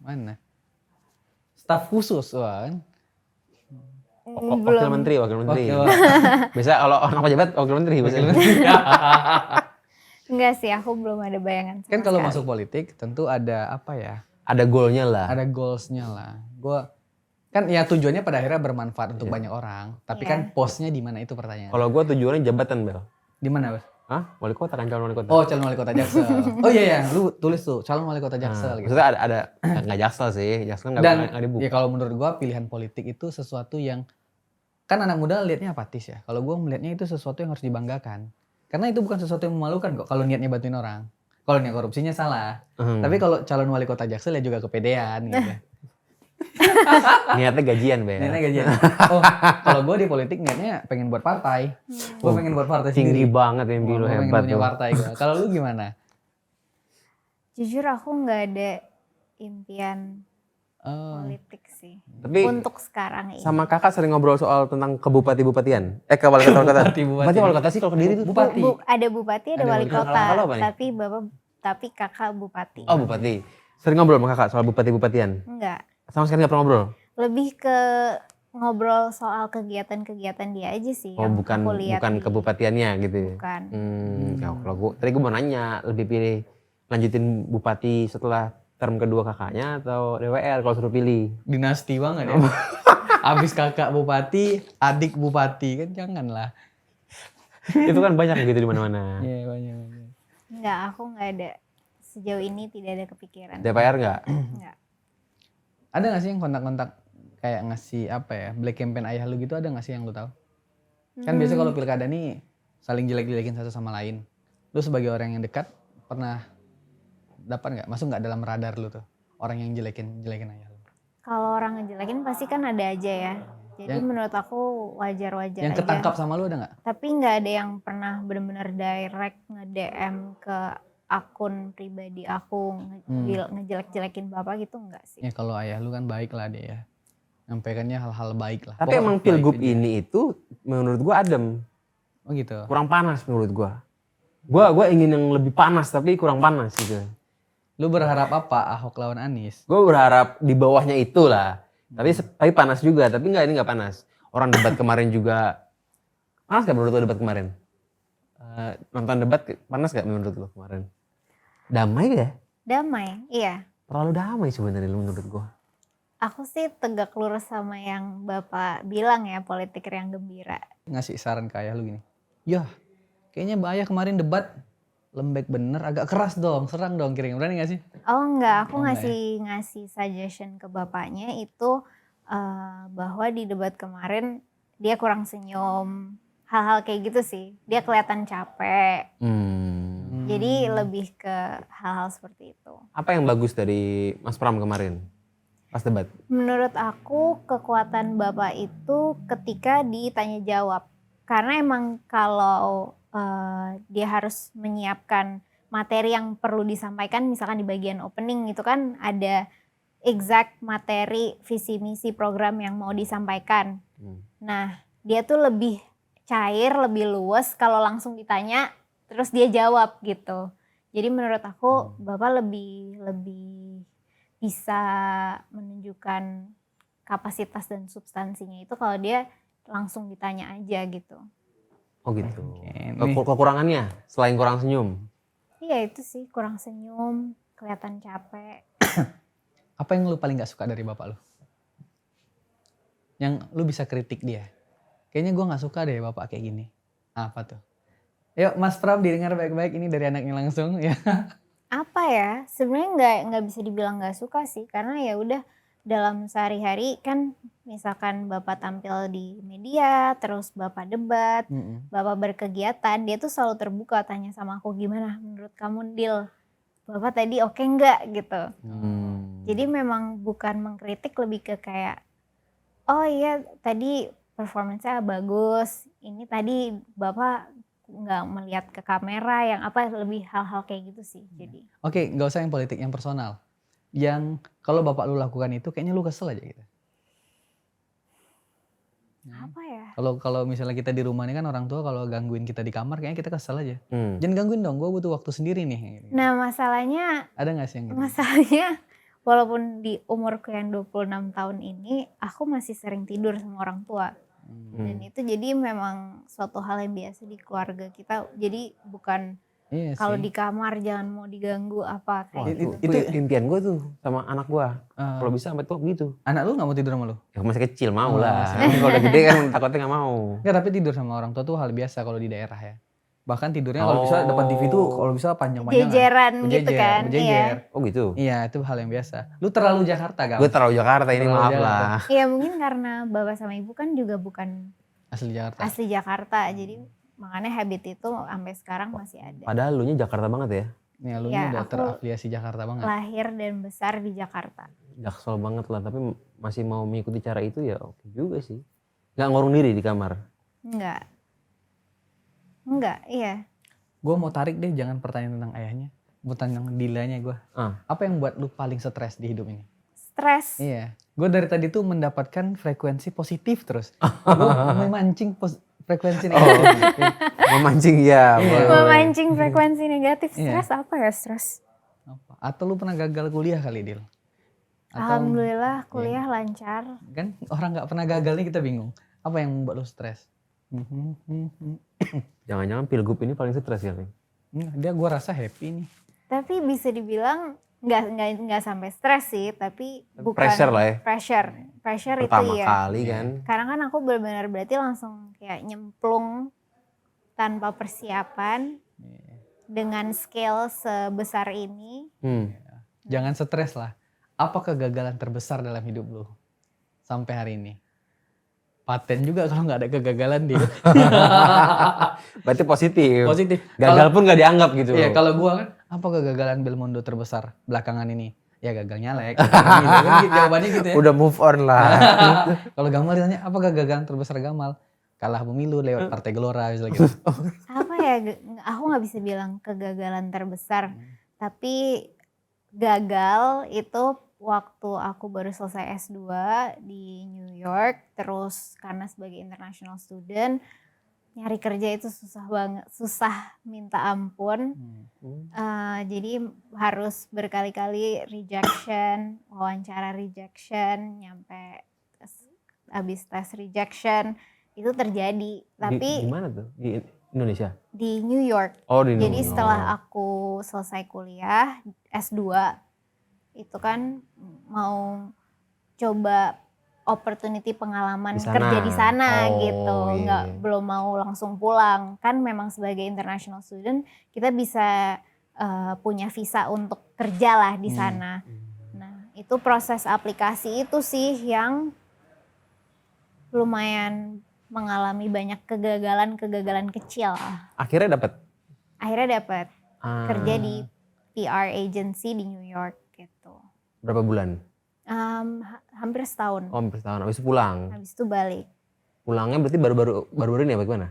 Speaker 2: Mana? Staf khusus, wah kan?
Speaker 3: Wakil menteri.
Speaker 2: Wakil.
Speaker 3: Biasa kalau orang pejabat wakil menteri.
Speaker 1: Enggak sih, aku belum ada bayangan sama
Speaker 2: Kan kalau
Speaker 1: sekali.
Speaker 2: masuk politik tentu ada apa ya?
Speaker 3: Ada goalnya lah.
Speaker 2: Ada goalsnya lah. Gua kan ya tujuannya pada akhirnya bermanfaat untuk banyak orang. Tapi
Speaker 1: Iya.
Speaker 2: kan posnya di mana itu pertanyaan.
Speaker 3: Kalau gue tujuannya jabatan Bel.
Speaker 2: Di mana, Bos?
Speaker 3: Hah? Wali kota kan, calon wali kota.
Speaker 2: Oh, calon wali kota Jaksel. Oh iya, lu tulis tuh calon wali kota Jaksel gitu.
Speaker 3: Maksudnya ada nggak Jaksel sih. Jaksel nggak
Speaker 2: Dan
Speaker 3: dibuka.
Speaker 2: ya kalau menurut gua pilihan politik itu sesuatu yang kan anak muda liatnya apatis ya. Kalau gua melihatnya itu sesuatu yang harus dibanggakan. Karena itu bukan sesuatu yang memalukan kok kalau niatnya bantuin orang. Kalau niat korupsinya salah. Tapi kalau calon wali kota Jaksel ya juga kepedean gitu.
Speaker 3: Niatnya gajian Bel.
Speaker 2: Niatnya gajian. Oh, kalau gua di politik niatnya pengen buat partai. Gua pengen buat partai
Speaker 3: Tinggi
Speaker 2: sendiri.
Speaker 3: banget mimpi lu,
Speaker 2: Gua pengen
Speaker 3: hebat
Speaker 2: punya
Speaker 3: tuh.
Speaker 2: partai gua. Kalau lu gimana?
Speaker 1: Jujur aku nggak ada impian politik sih.
Speaker 3: Tapi
Speaker 1: Untuk sekarang ini.
Speaker 3: sama kakak sering ngobrol soal tentang kebupati-bupatian. Ke wali kota.
Speaker 2: Bupati.
Speaker 3: Wali kota sih kalau Kediri tuh.
Speaker 2: Bupati.
Speaker 1: Ada bupati, ada
Speaker 2: Ada
Speaker 1: wali
Speaker 2: wali
Speaker 1: kota.
Speaker 3: Kalau apa nih?
Speaker 1: Tapi kakak bupati.
Speaker 3: Oh bupati. Sering ngobrol sama kakak soal bupati-bupatian?
Speaker 1: Enggak.
Speaker 3: Sama sekali gak pernah ngobrol?
Speaker 1: Lebih ke ngobrol soal kegiatan-kegiatan dia aja sih.
Speaker 3: Oh
Speaker 1: yang
Speaker 3: bukan
Speaker 1: aku lihat
Speaker 3: bukan
Speaker 1: di-
Speaker 3: kebupatiannya gitu ya?
Speaker 1: Bukan.
Speaker 3: Ya, kalau tadi gue mau nanya, lebih pilih lanjutin bupati setelah term kedua kakaknya atau DWR kalau suruh pilih?
Speaker 2: Dinasti banget ya. Abis kakak bupati, adik bupati kan janganlah.
Speaker 3: Itu kan banyak gitu di mana-mana.
Speaker 2: Iya banyak.
Speaker 1: Enggak, aku enggak ada. Sejauh ini tidak ada kepikiran.
Speaker 3: DPR nggak?
Speaker 1: Enggak.
Speaker 2: Ada gak sih yang kontak-kontak kayak ngasih apa ya, black campaign ayah lu gitu, ada gak sih yang lu tahu? Kan biasanya kalau pilkada nih saling jelek-jelekin satu sama lain. Lu sebagai orang yang dekat pernah dapat nggak? Masuk nggak dalam radar lu tuh orang yang jelekin ayah lu?
Speaker 1: Kalau orang ngejelekin pasti kan ada aja ya. Jadi menurut aku wajar-wajar
Speaker 2: Yang
Speaker 1: aja.
Speaker 2: ketangkap sama lu ada nggak?
Speaker 1: Tapi nggak ada yang pernah benar-benar direct nge-DM ke akun pribadi aku ngejelek-jelekin bapak gitu enggak sih.
Speaker 2: Ya kalau ayah lu kan baik lah dia ya. Nyampaikannya hal-hal baik lah.
Speaker 3: Tapi
Speaker 2: Pokok
Speaker 3: emang
Speaker 2: baik
Speaker 3: pilgub
Speaker 2: aja.
Speaker 3: ini itu menurut gua adem,
Speaker 2: Oh gitu.
Speaker 3: kurang panas menurut gua. Gua ingin yang lebih panas tapi kurang panas gitu.
Speaker 2: Lu berharap apa Ahok lawan Anies?
Speaker 3: Gue berharap di bawahnya itulah. Tapi panas juga, tapi ini nggak panas. Orang debat kemarin juga panas gak menurut lo debat kemarin? Nonton debat panas gak menurut lo kemarin? Damai gak?
Speaker 1: Damai, iya.
Speaker 3: Terlalu damai sebenarnya lo menurut gue.
Speaker 1: Aku sih tegak lurus sama yang bapak bilang ya, politik yang gembira.
Speaker 2: Ngasih saran ke ayah lu gini. Yah, kayaknya Mbak Ayah kemarin debat lembek bener, agak keras dong, serang dong kira-kira. Berani gak sih?
Speaker 1: Oh enggak, aku
Speaker 2: Oh, enggak
Speaker 1: ngasih suggestion ke bapaknya itu bahwa di debat kemarin dia kurang senyum. Hal-hal kayak gitu sih. Dia kelihatan capek. Jadi lebih ke hal-hal seperti itu.
Speaker 3: Apa yang bagus dari Mas Pram kemarin pas debat?
Speaker 1: Menurut aku kekuatan bapak itu ketika ditanya jawab. Karena emang kalau dia harus menyiapkan materi yang perlu disampaikan, misalkan di bagian opening itu kan ada exact materi visi misi program yang mau disampaikan. Nah dia tuh lebih cair, lebih luwes kalau langsung ditanya terus dia jawab gitu. Jadi menurut aku bapak lebih bisa menunjukkan kapasitas dan substansinya itu kalau dia langsung ditanya aja gitu.
Speaker 3: Oh gitu.
Speaker 2: Oke,
Speaker 3: Kekurangannya selain kurang senyum?
Speaker 1: Iya itu sih, kurang senyum, kelihatan capek.
Speaker 2: Apa yang lu paling gak suka dari bapak lu? Yang lu bisa kritik dia. Kayaknya gue gak suka deh bapak kayak gini. Apa tuh? Yuk Mas Pram didengar baik-baik ini dari anaknya langsung ya.
Speaker 1: Apa ya? Sebenarnya nggak bisa dibilang nggak suka sih, karena ya udah dalam sehari-hari kan misalkan bapak tampil di media, terus bapak debat, bapak berkegiatan, dia tuh selalu terbuka tanya sama aku gimana menurut kamu deal. Bapak tadi oke nggak gitu. Jadi memang bukan mengkritik, lebih ke kayak oh iya tadi performance-nya bagus, ini tadi bapak nggak melihat ke kamera yang apa, lebih hal-hal kayak gitu sih. Jadi
Speaker 2: Oke, gak usah yang politik, yang personal. Yang kalau bapak lu lakukan itu kayaknya lu kesel aja gitu.
Speaker 1: apa ya?
Speaker 2: Kalau misalnya kita di rumah ini kan orang tua kalau gangguin kita di kamar kayaknya kita kesel aja. Jangan gangguin dong, gue butuh waktu sendiri nih.
Speaker 1: Nah masalahnya
Speaker 2: Ada gak sih yang gitu?
Speaker 1: Masalahnya walaupun di umurku yang 26 tahun ini, aku masih sering tidur sama orang tua. Dan itu jadi memang suatu hal yang biasa di keluarga kita. Jadi bukan
Speaker 2: Iya
Speaker 1: kalau
Speaker 2: sih.
Speaker 1: di kamar jangan mau diganggu apa
Speaker 3: Wah,
Speaker 1: kayak gitu.
Speaker 3: itu impian gue tuh sama anak gue. Kalau bisa sampai tua gitu.
Speaker 2: Anak lu gak mau tidur sama lu?
Speaker 3: Ya masih kecil mau
Speaker 2: Oh,
Speaker 3: lah.
Speaker 2: masih.
Speaker 3: Nanti kalau udah gede kan takutnya gak mau.
Speaker 2: Enggak, tapi tidur sama orang tua tuh hal biasa kalau di daerah ya. Bahkan tidurnya kalau bisa depan TV tuh kalau bisa panjang-panjang.
Speaker 1: Jejeran gitu kan.
Speaker 2: Berjejer.
Speaker 3: Oh gitu.
Speaker 2: Iya, itu hal yang biasa. Lu terlalu Jakarta gak?
Speaker 3: Gue terlalu Jakarta ini,
Speaker 2: Terlalu
Speaker 3: maaf
Speaker 2: Jakarta.
Speaker 3: lah.
Speaker 1: Iya mungkin karena bapak sama ibu kan juga bukan
Speaker 2: Asli Jakarta.
Speaker 1: asli Jakarta. Jadi makanya habit itu sampai sekarang masih ada.
Speaker 3: Padahal lu nya Jakarta banget ya.
Speaker 2: Nih lu
Speaker 1: Ya,
Speaker 2: udah
Speaker 1: aku
Speaker 2: terafiliasi Jakarta banget.
Speaker 1: Lahir dan besar di Jakarta.
Speaker 3: Jaksel banget lah. Tapi masih mau mengikuti cara itu ya oke juga sih. Gak ngurung diri di kamar.
Speaker 1: Enggak, iya.
Speaker 2: Gue mau tarik deh, jangan pertanyaan tentang ayahnya. Mau tanya tentang dilanya gue. Apa yang buat lu paling stres di hidup ini?
Speaker 1: stres.
Speaker 2: Iya. Gue dari tadi tuh mendapatkan frekuensi positif terus. Gue memancing frekuensi negatif.
Speaker 3: Memancing ya.
Speaker 2: Iya.
Speaker 3: boleh.
Speaker 1: Memancing frekuensi negatif.
Speaker 2: Iya.
Speaker 1: Stres apa ya stres?
Speaker 2: Apa? Atau lu pernah gagal kuliah kali, Dil? Atau
Speaker 1: Alhamdulillah kuliah lancar.
Speaker 2: kan orang nggak pernah gagal nih kita bingung. Apa yang membuat lu stres?
Speaker 3: Jangan-jangan pilgub ini paling stres ya, Ling?
Speaker 2: Dia gue rasa happy nih.
Speaker 1: Tapi bisa dibilang nggak sampai stres sih, tapi bukan
Speaker 3: Pressure lah ya.
Speaker 1: Pressure itu
Speaker 3: Pertama
Speaker 1: ya.
Speaker 3: kali kan.
Speaker 1: Karena kan aku benar-benar berarti langsung kayak nyemplung tanpa persiapan dengan scale sebesar ini.
Speaker 2: Jangan stres lah. Apa kegagalan terbesar dalam hidup lu sampai hari ini? Paten juga kalau nggak ada kegagalan dia.
Speaker 3: Berarti positif.
Speaker 2: Positif.
Speaker 3: Gagal pun nggak dianggap gitu.
Speaker 2: Iya, kalau gua kan apa kegagalan Belmondo terbesar belakangan ini? Ya gagal nyalek. Gitu, jawabannya gitu ya.
Speaker 3: Udah move on lah.
Speaker 2: Kalau Gamal ditanya apa kegagalan terbesar Gamal? Kalah pemilu lewat Partai Gelora misalnya gitu.
Speaker 1: Apa ya, aku nggak bisa bilang kegagalan terbesar, tapi gagal itu waktu aku baru selesai S2 di New York, terus karena sebagai international student nyari kerja itu susah banget, susah minta ampun. Jadi harus berkali-kali rejection, wawancara rejection, nyampe habis tes rejection itu terjadi. Tapi
Speaker 3: Di mana tuh? Di Indonesia?
Speaker 1: di New York.
Speaker 3: Oh, di New
Speaker 1: Jadi
Speaker 3: York.
Speaker 1: setelah aku selesai kuliah S2 itu kan mau coba opportunity pengalaman
Speaker 3: Di sana.
Speaker 1: kerja di sana
Speaker 3: Oh,
Speaker 1: gitu,
Speaker 3: iya.
Speaker 1: belum mau langsung pulang. Kan memang sebagai international student kita bisa punya visa untuk kerja lah di sana. Nah, itu proses aplikasi itu sih yang lumayan mengalami banyak kegagalan kecil.
Speaker 3: Akhirnya dapat.
Speaker 1: Akhirnya dapat kerja di PR agency di New York gitu.
Speaker 3: Berapa bulan?
Speaker 1: Hampir setahun.
Speaker 3: Oh, hampir setahun. Habis itu pulang.
Speaker 1: Habis itu balik.
Speaker 3: Pulangnya berarti baru-baru ini ya, bagaimana?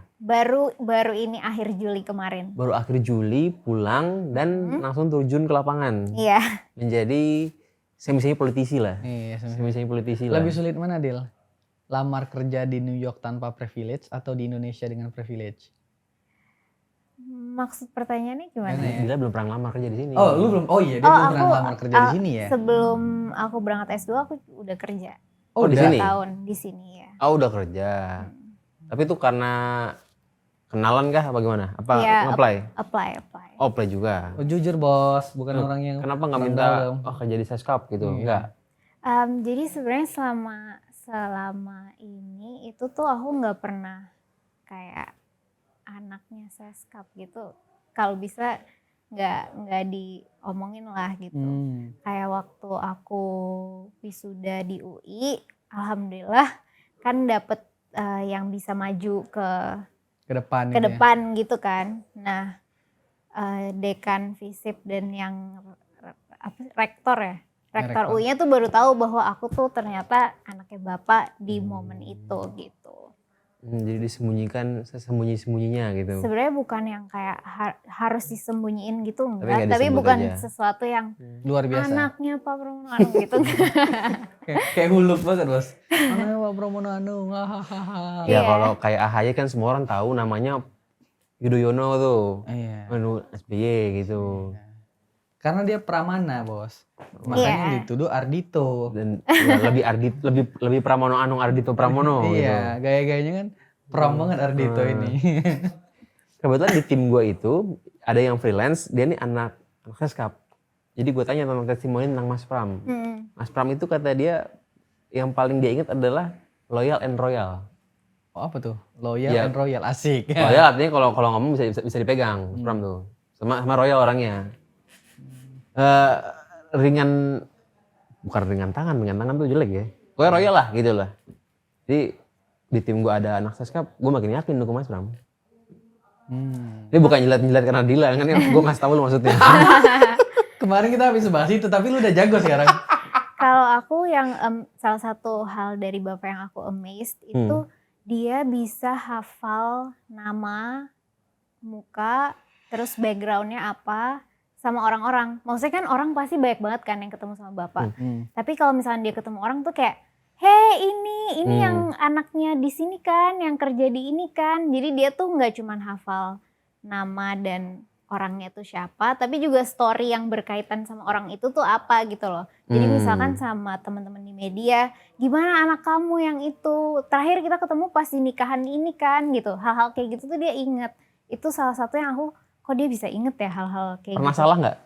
Speaker 1: Baru ini akhir Juli kemarin.
Speaker 3: Baru akhir Juli pulang dan langsung terjun ke lapangan.
Speaker 1: Iya.
Speaker 3: Menjadi semi-semi politisi lah.
Speaker 2: Iya,
Speaker 3: Semi-semi politisi lah.
Speaker 2: lebih sulit mana, Dil? Lamar kerja di New York tanpa privilege atau di Indonesia dengan privilege?
Speaker 1: Maksud pertanyaannya gimana?
Speaker 3: Gila belum pernah ngelamar kerja di sini.
Speaker 2: Oh, lu belum? Oh iya, dia belum pernah lamar kerja di sini ya?
Speaker 1: Sebelum aku berangkat S2 aku udah kerja.
Speaker 3: Oh, di
Speaker 2: udah.
Speaker 3: sini?
Speaker 1: Tahun di sini ya.
Speaker 3: Oh, udah kerja. Tapi itu karena kenalan kah apa gimana? Apa
Speaker 1: Iya,
Speaker 3: nge-apply?
Speaker 1: Apply.
Speaker 3: Oh, apply juga.
Speaker 2: Oh, jujur bos, bukan orang yang
Speaker 3: Kenapa nggak minta kerja di Seskap gitu?
Speaker 2: Iya.
Speaker 3: Enggak.
Speaker 1: Jadi sebenarnya selama ini itu tuh aku nggak pernah kayak anaknya Seskap gitu. Kalau bisa nggak diomongin lah gitu. Kayak waktu aku wisuda di UI, alhamdulillah kan dapet yang bisa maju ke
Speaker 2: depan
Speaker 1: ke
Speaker 2: gitu ya?
Speaker 1: depan gitu kan. Nah, dekan FISIP dan yang rektor ya. Rektor
Speaker 2: rektor.
Speaker 1: UI-nya tuh baru tahu bahwa aku tuh ternyata anaknya bapak di momen itu gitu.
Speaker 3: Jadi disembunyikan sesembunyi-sembunyinya gitu.
Speaker 1: Sebenarnya bukan yang kayak harus disembunyiin gitu
Speaker 3: nggak
Speaker 1: enggak, tapi
Speaker 3: disebut
Speaker 1: bukan
Speaker 3: aja.
Speaker 1: sesuatu yang
Speaker 2: Luar biasa.
Speaker 1: anaknya Pak Pramono Anung gitu.
Speaker 2: Kayak huluk banget bos. Anaknya Pak Pramono Anung.
Speaker 3: Ya
Speaker 1: Iya.
Speaker 3: kalau kayak AHY kan semua orang tahu namanya Yudhoyono tuh.
Speaker 2: Iya.
Speaker 3: SBY gitu.
Speaker 2: Karena dia Pramana bos. Makanya
Speaker 1: Iya.
Speaker 2: dituduh Ardito.
Speaker 3: Dan ya, lebih Pramono Anung Ardito Pramono gitu.
Speaker 2: Iya, gaya-gayanya kan pram banget Ardito ini.
Speaker 3: Kebetulan di tim gue itu ada yang freelance, dia nih anak Seskap. Jadi gue tanya tentang testimoni tentang Mas Pram. Mas Pram itu kata dia yang paling dia ingat adalah loyal and royal.
Speaker 2: Oh, apa tuh? Loyal
Speaker 3: Iya.
Speaker 2: and royal, asik.
Speaker 3: Loyal artinya kalau ngomong bisa dipegang, Mas Pram tuh. Sama royal orangnya. Bukan ringan tangan tuh jelek ya. Pokoknya royal lah gitu lah. Jadi di tim gue ada anak Seskap, gue makin yakin dukung Mas Pram. Ini bukan jilat-jilat karena Dila kan ya, gue ngasih tau lu maksudnya.
Speaker 2: Kemarin kita habis bahas itu, tapi lu udah jago sekarang.
Speaker 1: Kalau aku yang salah satu hal dari bapak yang aku amazed itu dia bisa hafal nama, muka, terus backgroundnya apa, sama orang-orang. Maksudnya kan orang pasti banyak banget kan yang ketemu sama bapak. Tapi kalau misalnya dia ketemu orang tuh kayak, hei ini yang anaknya di sini kan, yang kerja di ini kan. Jadi dia tuh nggak cuman hafal nama dan orangnya tuh siapa, tapi juga story yang berkaitan sama orang itu tuh apa gitu loh. Jadi misalkan sama teman-teman di media, gimana anak kamu yang itu, terakhir kita ketemu pas di nikahan ini kan gitu. Hal-hal kayak gitu tuh dia inget. Itu salah satu yang aku, kok dia bisa inget ya hal-hal kayak
Speaker 3: Pernah
Speaker 1: gitu.
Speaker 3: salah nggak?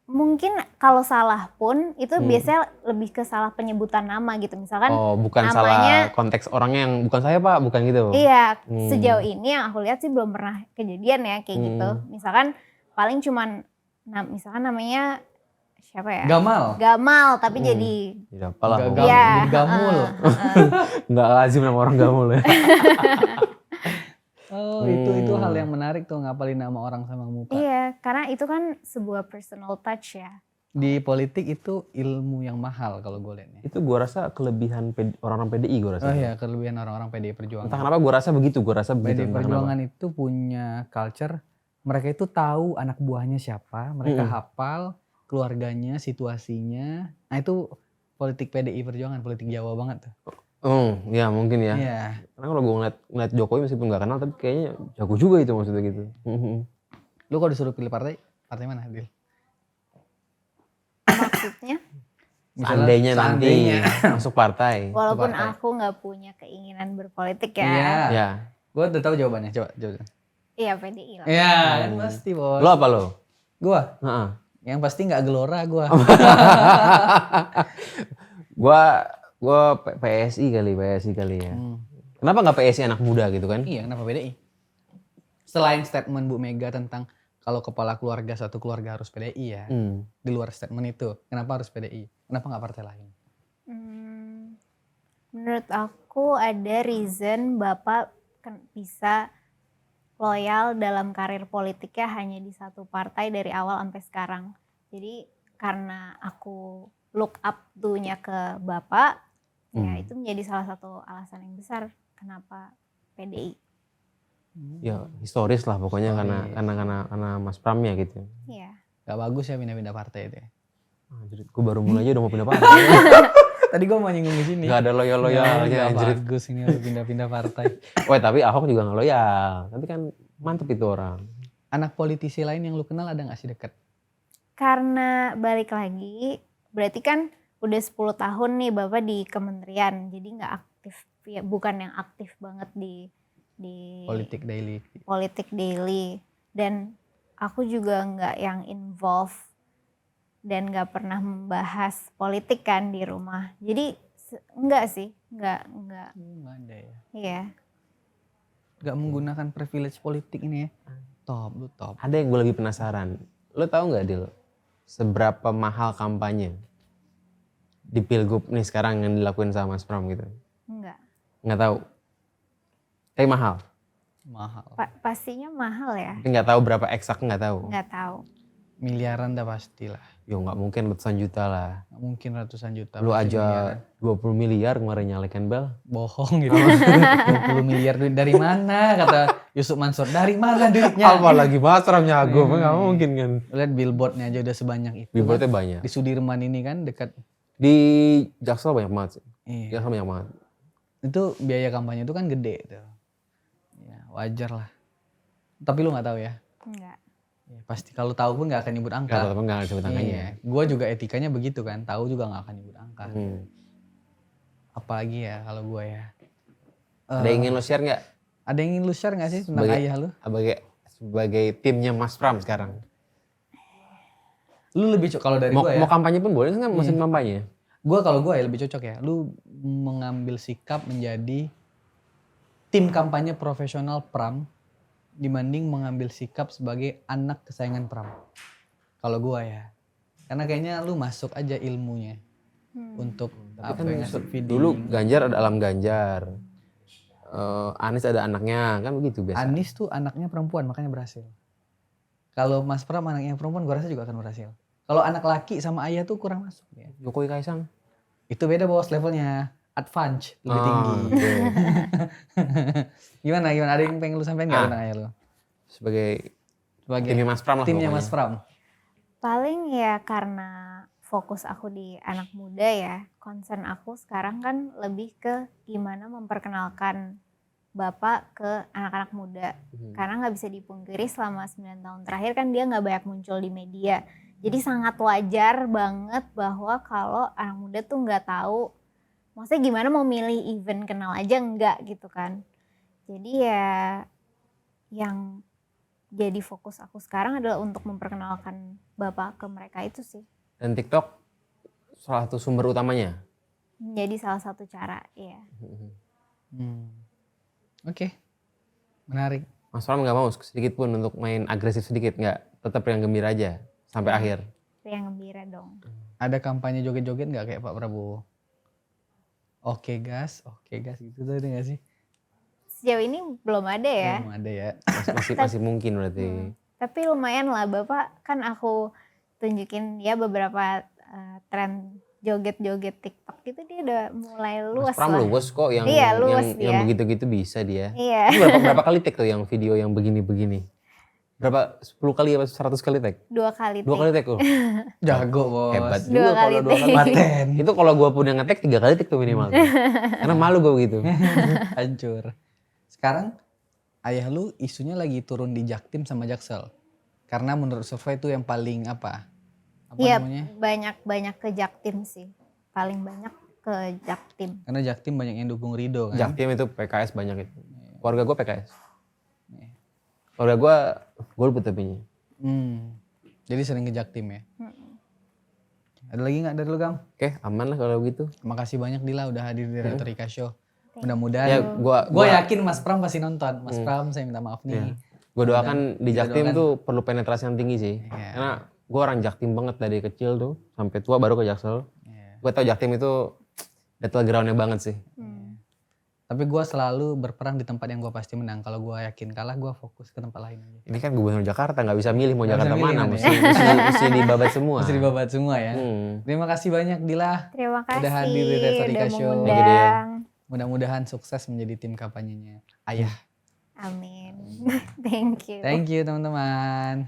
Speaker 1: Mungkin kalau salah pun itu biasanya lebih ke salah penyebutan nama gitu. Misalkan
Speaker 3: Bukan
Speaker 1: namanya,
Speaker 3: salah konteks orangnya yang bukan saya Pak, bukan gitu.
Speaker 1: iya, sejauh ini yang aku lihat sih belum pernah kejadian ya kayak gitu. Misalkan paling cuman misalkan namanya siapa ya? Gamal tapi jadi
Speaker 3: Tidak apalah.
Speaker 1: Iya,
Speaker 2: jadi gamul.
Speaker 3: Nggak lazim nama orang gamul ya.
Speaker 2: Oh, itu hal yang menarik tuh, ngapalin nama orang sama muka.
Speaker 1: Iya, karena itu kan sebuah personal touch ya.
Speaker 2: Di politik itu ilmu yang mahal kalau gue liatnya.
Speaker 3: Itu gue rasa kelebihan orang-orang PDI gue rasa.
Speaker 2: Oh iya, kelebihan orang-orang PDI Perjuangan.
Speaker 3: Entah kenapa gue rasa begitu,
Speaker 2: PDI
Speaker 3: entah
Speaker 2: Perjuangan
Speaker 3: kenapa.
Speaker 2: itu punya culture, mereka itu tahu anak buahnya siapa, mereka hafal keluarganya, situasinya. Nah itu politik PDI Perjuangan, politik Jawa banget tuh.
Speaker 3: Ya mungkin ya.
Speaker 2: Iya.
Speaker 3: Karena kalau gue ngeliat Jokowi meskipun gak kenal, tapi kayaknya jago juga itu maksudnya gitu.
Speaker 2: Lu kalau disuruh pilih partai mana, Dil?
Speaker 1: Maksudnya,
Speaker 3: Seandainya nanti masuk partai.
Speaker 1: walaupun
Speaker 2: partai.
Speaker 1: aku nggak punya keinginan berpolitik ya.
Speaker 2: Iya.
Speaker 3: Ya.
Speaker 2: Gue udah tahu jawabannya, coba jawabannya.
Speaker 1: Iya, PDI lah.
Speaker 2: Iya, kan pasti bos.
Speaker 3: Lo apa lo?
Speaker 2: Gua,
Speaker 3: Heeh.
Speaker 2: yang pasti nggak gelora gua.
Speaker 3: Gua PSI kali ya. Kenapa nggak PSI anak muda gitu kan?
Speaker 2: Iya, kenapa PDI? Selain statement Bu Mega tentang kalau kepala keluarga satu keluarga harus PDI ya. Di luar statement itu, kenapa harus PDI? Kenapa nggak partai lain?
Speaker 1: Menurut aku ada reason Bapak bisa loyal dalam karir politiknya hanya di satu partai dari awal sampai sekarang. Jadi karena aku look up tuh-nya ke Bapak, ya itu menjadi salah satu alasan yang besar kenapa PDI.
Speaker 3: Ya historis lah pokoknya karena Mas Pram ya gitu.
Speaker 1: Iya.
Speaker 2: Gak bagus ya pindah-pindah partai itu ya.
Speaker 3: Anjir, gue baru mulai aja udah mau pindah partai.
Speaker 2: Tadi gue mau nyinggung di sini.
Speaker 3: Gak ada loyal-loyalnya
Speaker 2: Gak
Speaker 3: anjir.
Speaker 2: bagus ini harus pindah-pindah partai.
Speaker 3: Wah tapi Ahok juga gak loyal. Tapi kan mantep itu orang.
Speaker 2: Anak politisi lain yang lu kenal ada gak sih deket?
Speaker 1: Karena balik lagi, berarti kan udah 10 tahun nih Bapak di kementerian, jadi nggak aktif, ya bukan yang aktif banget di politik daily. Dan aku juga nggak yang involve dan nggak pernah membahas politik kan di rumah. Jadi enggak sih, enggak.
Speaker 2: Nggak ada ya.
Speaker 1: Iya.
Speaker 2: Gak menggunakan privilege politik ini ya. Lu top.
Speaker 3: Ada yang gue lebih penasaran. Lo tahu nggak Dil? Seberapa mahal kampanye di Pilgub nih sekarang yang dilakuin sama Mas Pram gitu?
Speaker 1: Enggak.
Speaker 3: Nggak tahu. Tapi mahal.
Speaker 2: Mahal.
Speaker 1: Pastinya mahal ya.
Speaker 3: Tapi nggak tahu berapa eksak, nggak tahu.
Speaker 1: Nggak tahu.
Speaker 2: Miliaran dah pastilah.
Speaker 3: Yo nggak mungkin ratusan juta lah.
Speaker 2: Gak mungkin ratusan juta.
Speaker 3: Lu
Speaker 2: pasti
Speaker 3: aja
Speaker 2: miliaran.
Speaker 3: 20 miliar kemarin nyalekan bel.
Speaker 2: Bohong gitu. 20 miliar duit dari mana kata Yusuf Mansur. Dari mana duitnya?
Speaker 3: Apalagi Mas Pram nyago, nggak mungkin kan.
Speaker 2: Lihat billboardnya aja udah sebanyak itu.
Speaker 3: Billboardnya
Speaker 2: kan.
Speaker 3: banyak.
Speaker 2: Di Sudirman ini kan dekat.
Speaker 3: Di Jaksel banyak banget sih.
Speaker 2: Iya.
Speaker 3: Jaksel banyak banget.
Speaker 2: Itu biaya kampanye itu kan gede tuh. Ya, wajar lah. Tapi lu nggak tahu ya?
Speaker 1: Enggak.
Speaker 2: Ya, pasti kalau tahu pun nggak akan nyebut angka.
Speaker 3: Nggak tahu nggak disebut angkanya.
Speaker 2: Iya. Gue juga etikanya begitu kan. Tahu juga nggak akan nyebut angka. Apalagi ya kalau gue ya.
Speaker 3: Ada yang ingin lo share nggak?
Speaker 2: Ada yang ingin lu share nggak sih tentang ayah lu?
Speaker 3: Sebagai timnya Mas Pram sekarang.
Speaker 2: Lu lebih kalau dari gue ya.
Speaker 3: Mau kampanye pun boleh kan mesin kampanye.
Speaker 2: Kalau gue ya lebih cocok ya. Lu mengambil sikap menjadi tim kampanye profesional Pram dibanding mengambil sikap sebagai anak kesayangan Pram. Kalau gue ya. Karena kayaknya lu masuk aja ilmunya untuk apa yang feeding.
Speaker 3: Dulu Ganjar ada Alam Ganjar. Anies ada anaknya, kan begitu biasa.
Speaker 2: Anies tuh anaknya perempuan makanya berhasil. Kalau Mas Pram anaknya perempuan gue rasa juga akan berhasil. Kalau anak laki sama ayah tuh kurang masuk ya.
Speaker 3: Jokowi Kaisang.
Speaker 2: Itu beda bos levelnya. Advance, lebih tinggi.
Speaker 3: Okay.
Speaker 2: Gimana? Ada yang pengen lu sampein nggak tentang ayah lu?
Speaker 3: Sebagai
Speaker 2: sebagai
Speaker 3: Timnya Mas Pram lah
Speaker 2: timnya
Speaker 3: pokoknya.
Speaker 2: Mas Pram.
Speaker 1: Paling ya karena fokus aku di anak muda ya, concern aku sekarang kan lebih ke gimana memperkenalkan Bapak ke anak-anak muda. Karena nggak bisa dipungkiri selama 9 tahun terakhir kan dia nggak banyak muncul di media. Jadi sangat wajar banget bahwa kalau anak muda tuh nggak tahu, maksudnya gimana mau milih event kenal aja enggak gitu kan. Jadi ya yang jadi fokus aku sekarang adalah untuk memperkenalkan Bapak ke mereka itu sih.
Speaker 3: Dan TikTok salah satu sumber utamanya.
Speaker 1: Jadi salah satu cara, ya.
Speaker 2: Oke. Menarik.
Speaker 3: Mas Pram nggak mau sedikit pun untuk main agresif sedikit, nggak? Tetap yang gembira aja sampai akhir.
Speaker 1: Itu yang gembira dong.
Speaker 2: Ada kampanye joget-joget nggak kayak Pak Prabowo? Oke gas gitu tuh ada nggak sih?
Speaker 1: Sejauh ini belum ada ya.
Speaker 2: Belum ada ya.
Speaker 3: Masih mungkin berarti.
Speaker 1: Tapi lumayan lah Bapak, kan aku tunjukin ya beberapa tren joget-joget TikTok gitu dia udah mulai luas
Speaker 3: Mas Pram
Speaker 1: lah.
Speaker 3: luwes kok yang
Speaker 1: Iya, luas
Speaker 3: yang
Speaker 1: dia.
Speaker 3: begitu-gitu bisa dia.
Speaker 1: Iya,
Speaker 3: Itu berapa kali take tuh yang video yang begini-begini? Berapa 10 kali apa 100 kali take?
Speaker 1: 2 kali
Speaker 3: 2 kali
Speaker 1: take.
Speaker 3: take loh.
Speaker 2: Jago bos.
Speaker 3: Hebat
Speaker 1: Dua
Speaker 3: juga
Speaker 1: kali
Speaker 3: kalau 2 kali.
Speaker 1: take.
Speaker 2: Paten.
Speaker 3: Itu kalau gua pun yang nge-take 3 kali take tuh minimal. Tuh. Karena malu gua begitu.
Speaker 2: Hancur. Sekarang ayah lu isunya lagi turun di Jaktim sama Jaksel. Karena menurut survei itu yang paling apa? Apa
Speaker 1: Iya,
Speaker 2: namanya?
Speaker 1: banyak ke Jaktim sih. Paling banyak ke Jaktim.
Speaker 2: Karena Jaktim banyak yang dukung Ridho kan.
Speaker 3: Jaktim itu PKS banyak itu. Keluarga gua PKS. Keluarga gua golput tapi.
Speaker 2: Jadi sering ke Jaktim ya. Ada lagi nggak dari lu Gam?
Speaker 3: Oke, aman lah kalau gitu.
Speaker 2: Makasih banyak Dila udah hadir di Retorika Show. Mudah-mudahan.
Speaker 3: Ya
Speaker 2: Gue yakin Mas Pram pasti nonton. Mas Pram saya minta maaf nih.
Speaker 3: Gue doakan di
Speaker 2: kita
Speaker 3: Jaktim
Speaker 2: doakan.
Speaker 3: tuh perlu penetrasi yang tinggi sih.
Speaker 2: Iya.
Speaker 3: Karena gue orang Jaktim banget dari kecil tuh. Sampai tua baru ke Jaksel.
Speaker 2: Iya.
Speaker 3: Gue tau Jaktim itu battlegroundnya banget sih.
Speaker 2: Tapi gue selalu berperang di tempat yang gue pasti menang. Kalau gue yakin kalah, gue fokus ke tempat lain aja.
Speaker 3: Ini kan gubernur Jakarta, nggak bisa milih mau
Speaker 2: Nggak bisa
Speaker 3: Jakarta
Speaker 2: milih
Speaker 3: mana.
Speaker 2: kan
Speaker 3: Mesti dibabat semua.
Speaker 2: Mesti dibabat semua ya. Terima kasih banyak Dila.
Speaker 1: Terima kasih
Speaker 2: Udah hadir di Retorika
Speaker 1: udah
Speaker 2: Show.
Speaker 1: mengundang.
Speaker 2: Mudah-mudahan sukses menjadi tim kampanyenya Ayah.
Speaker 1: Amin. Thank you.
Speaker 2: Thank you teman-teman.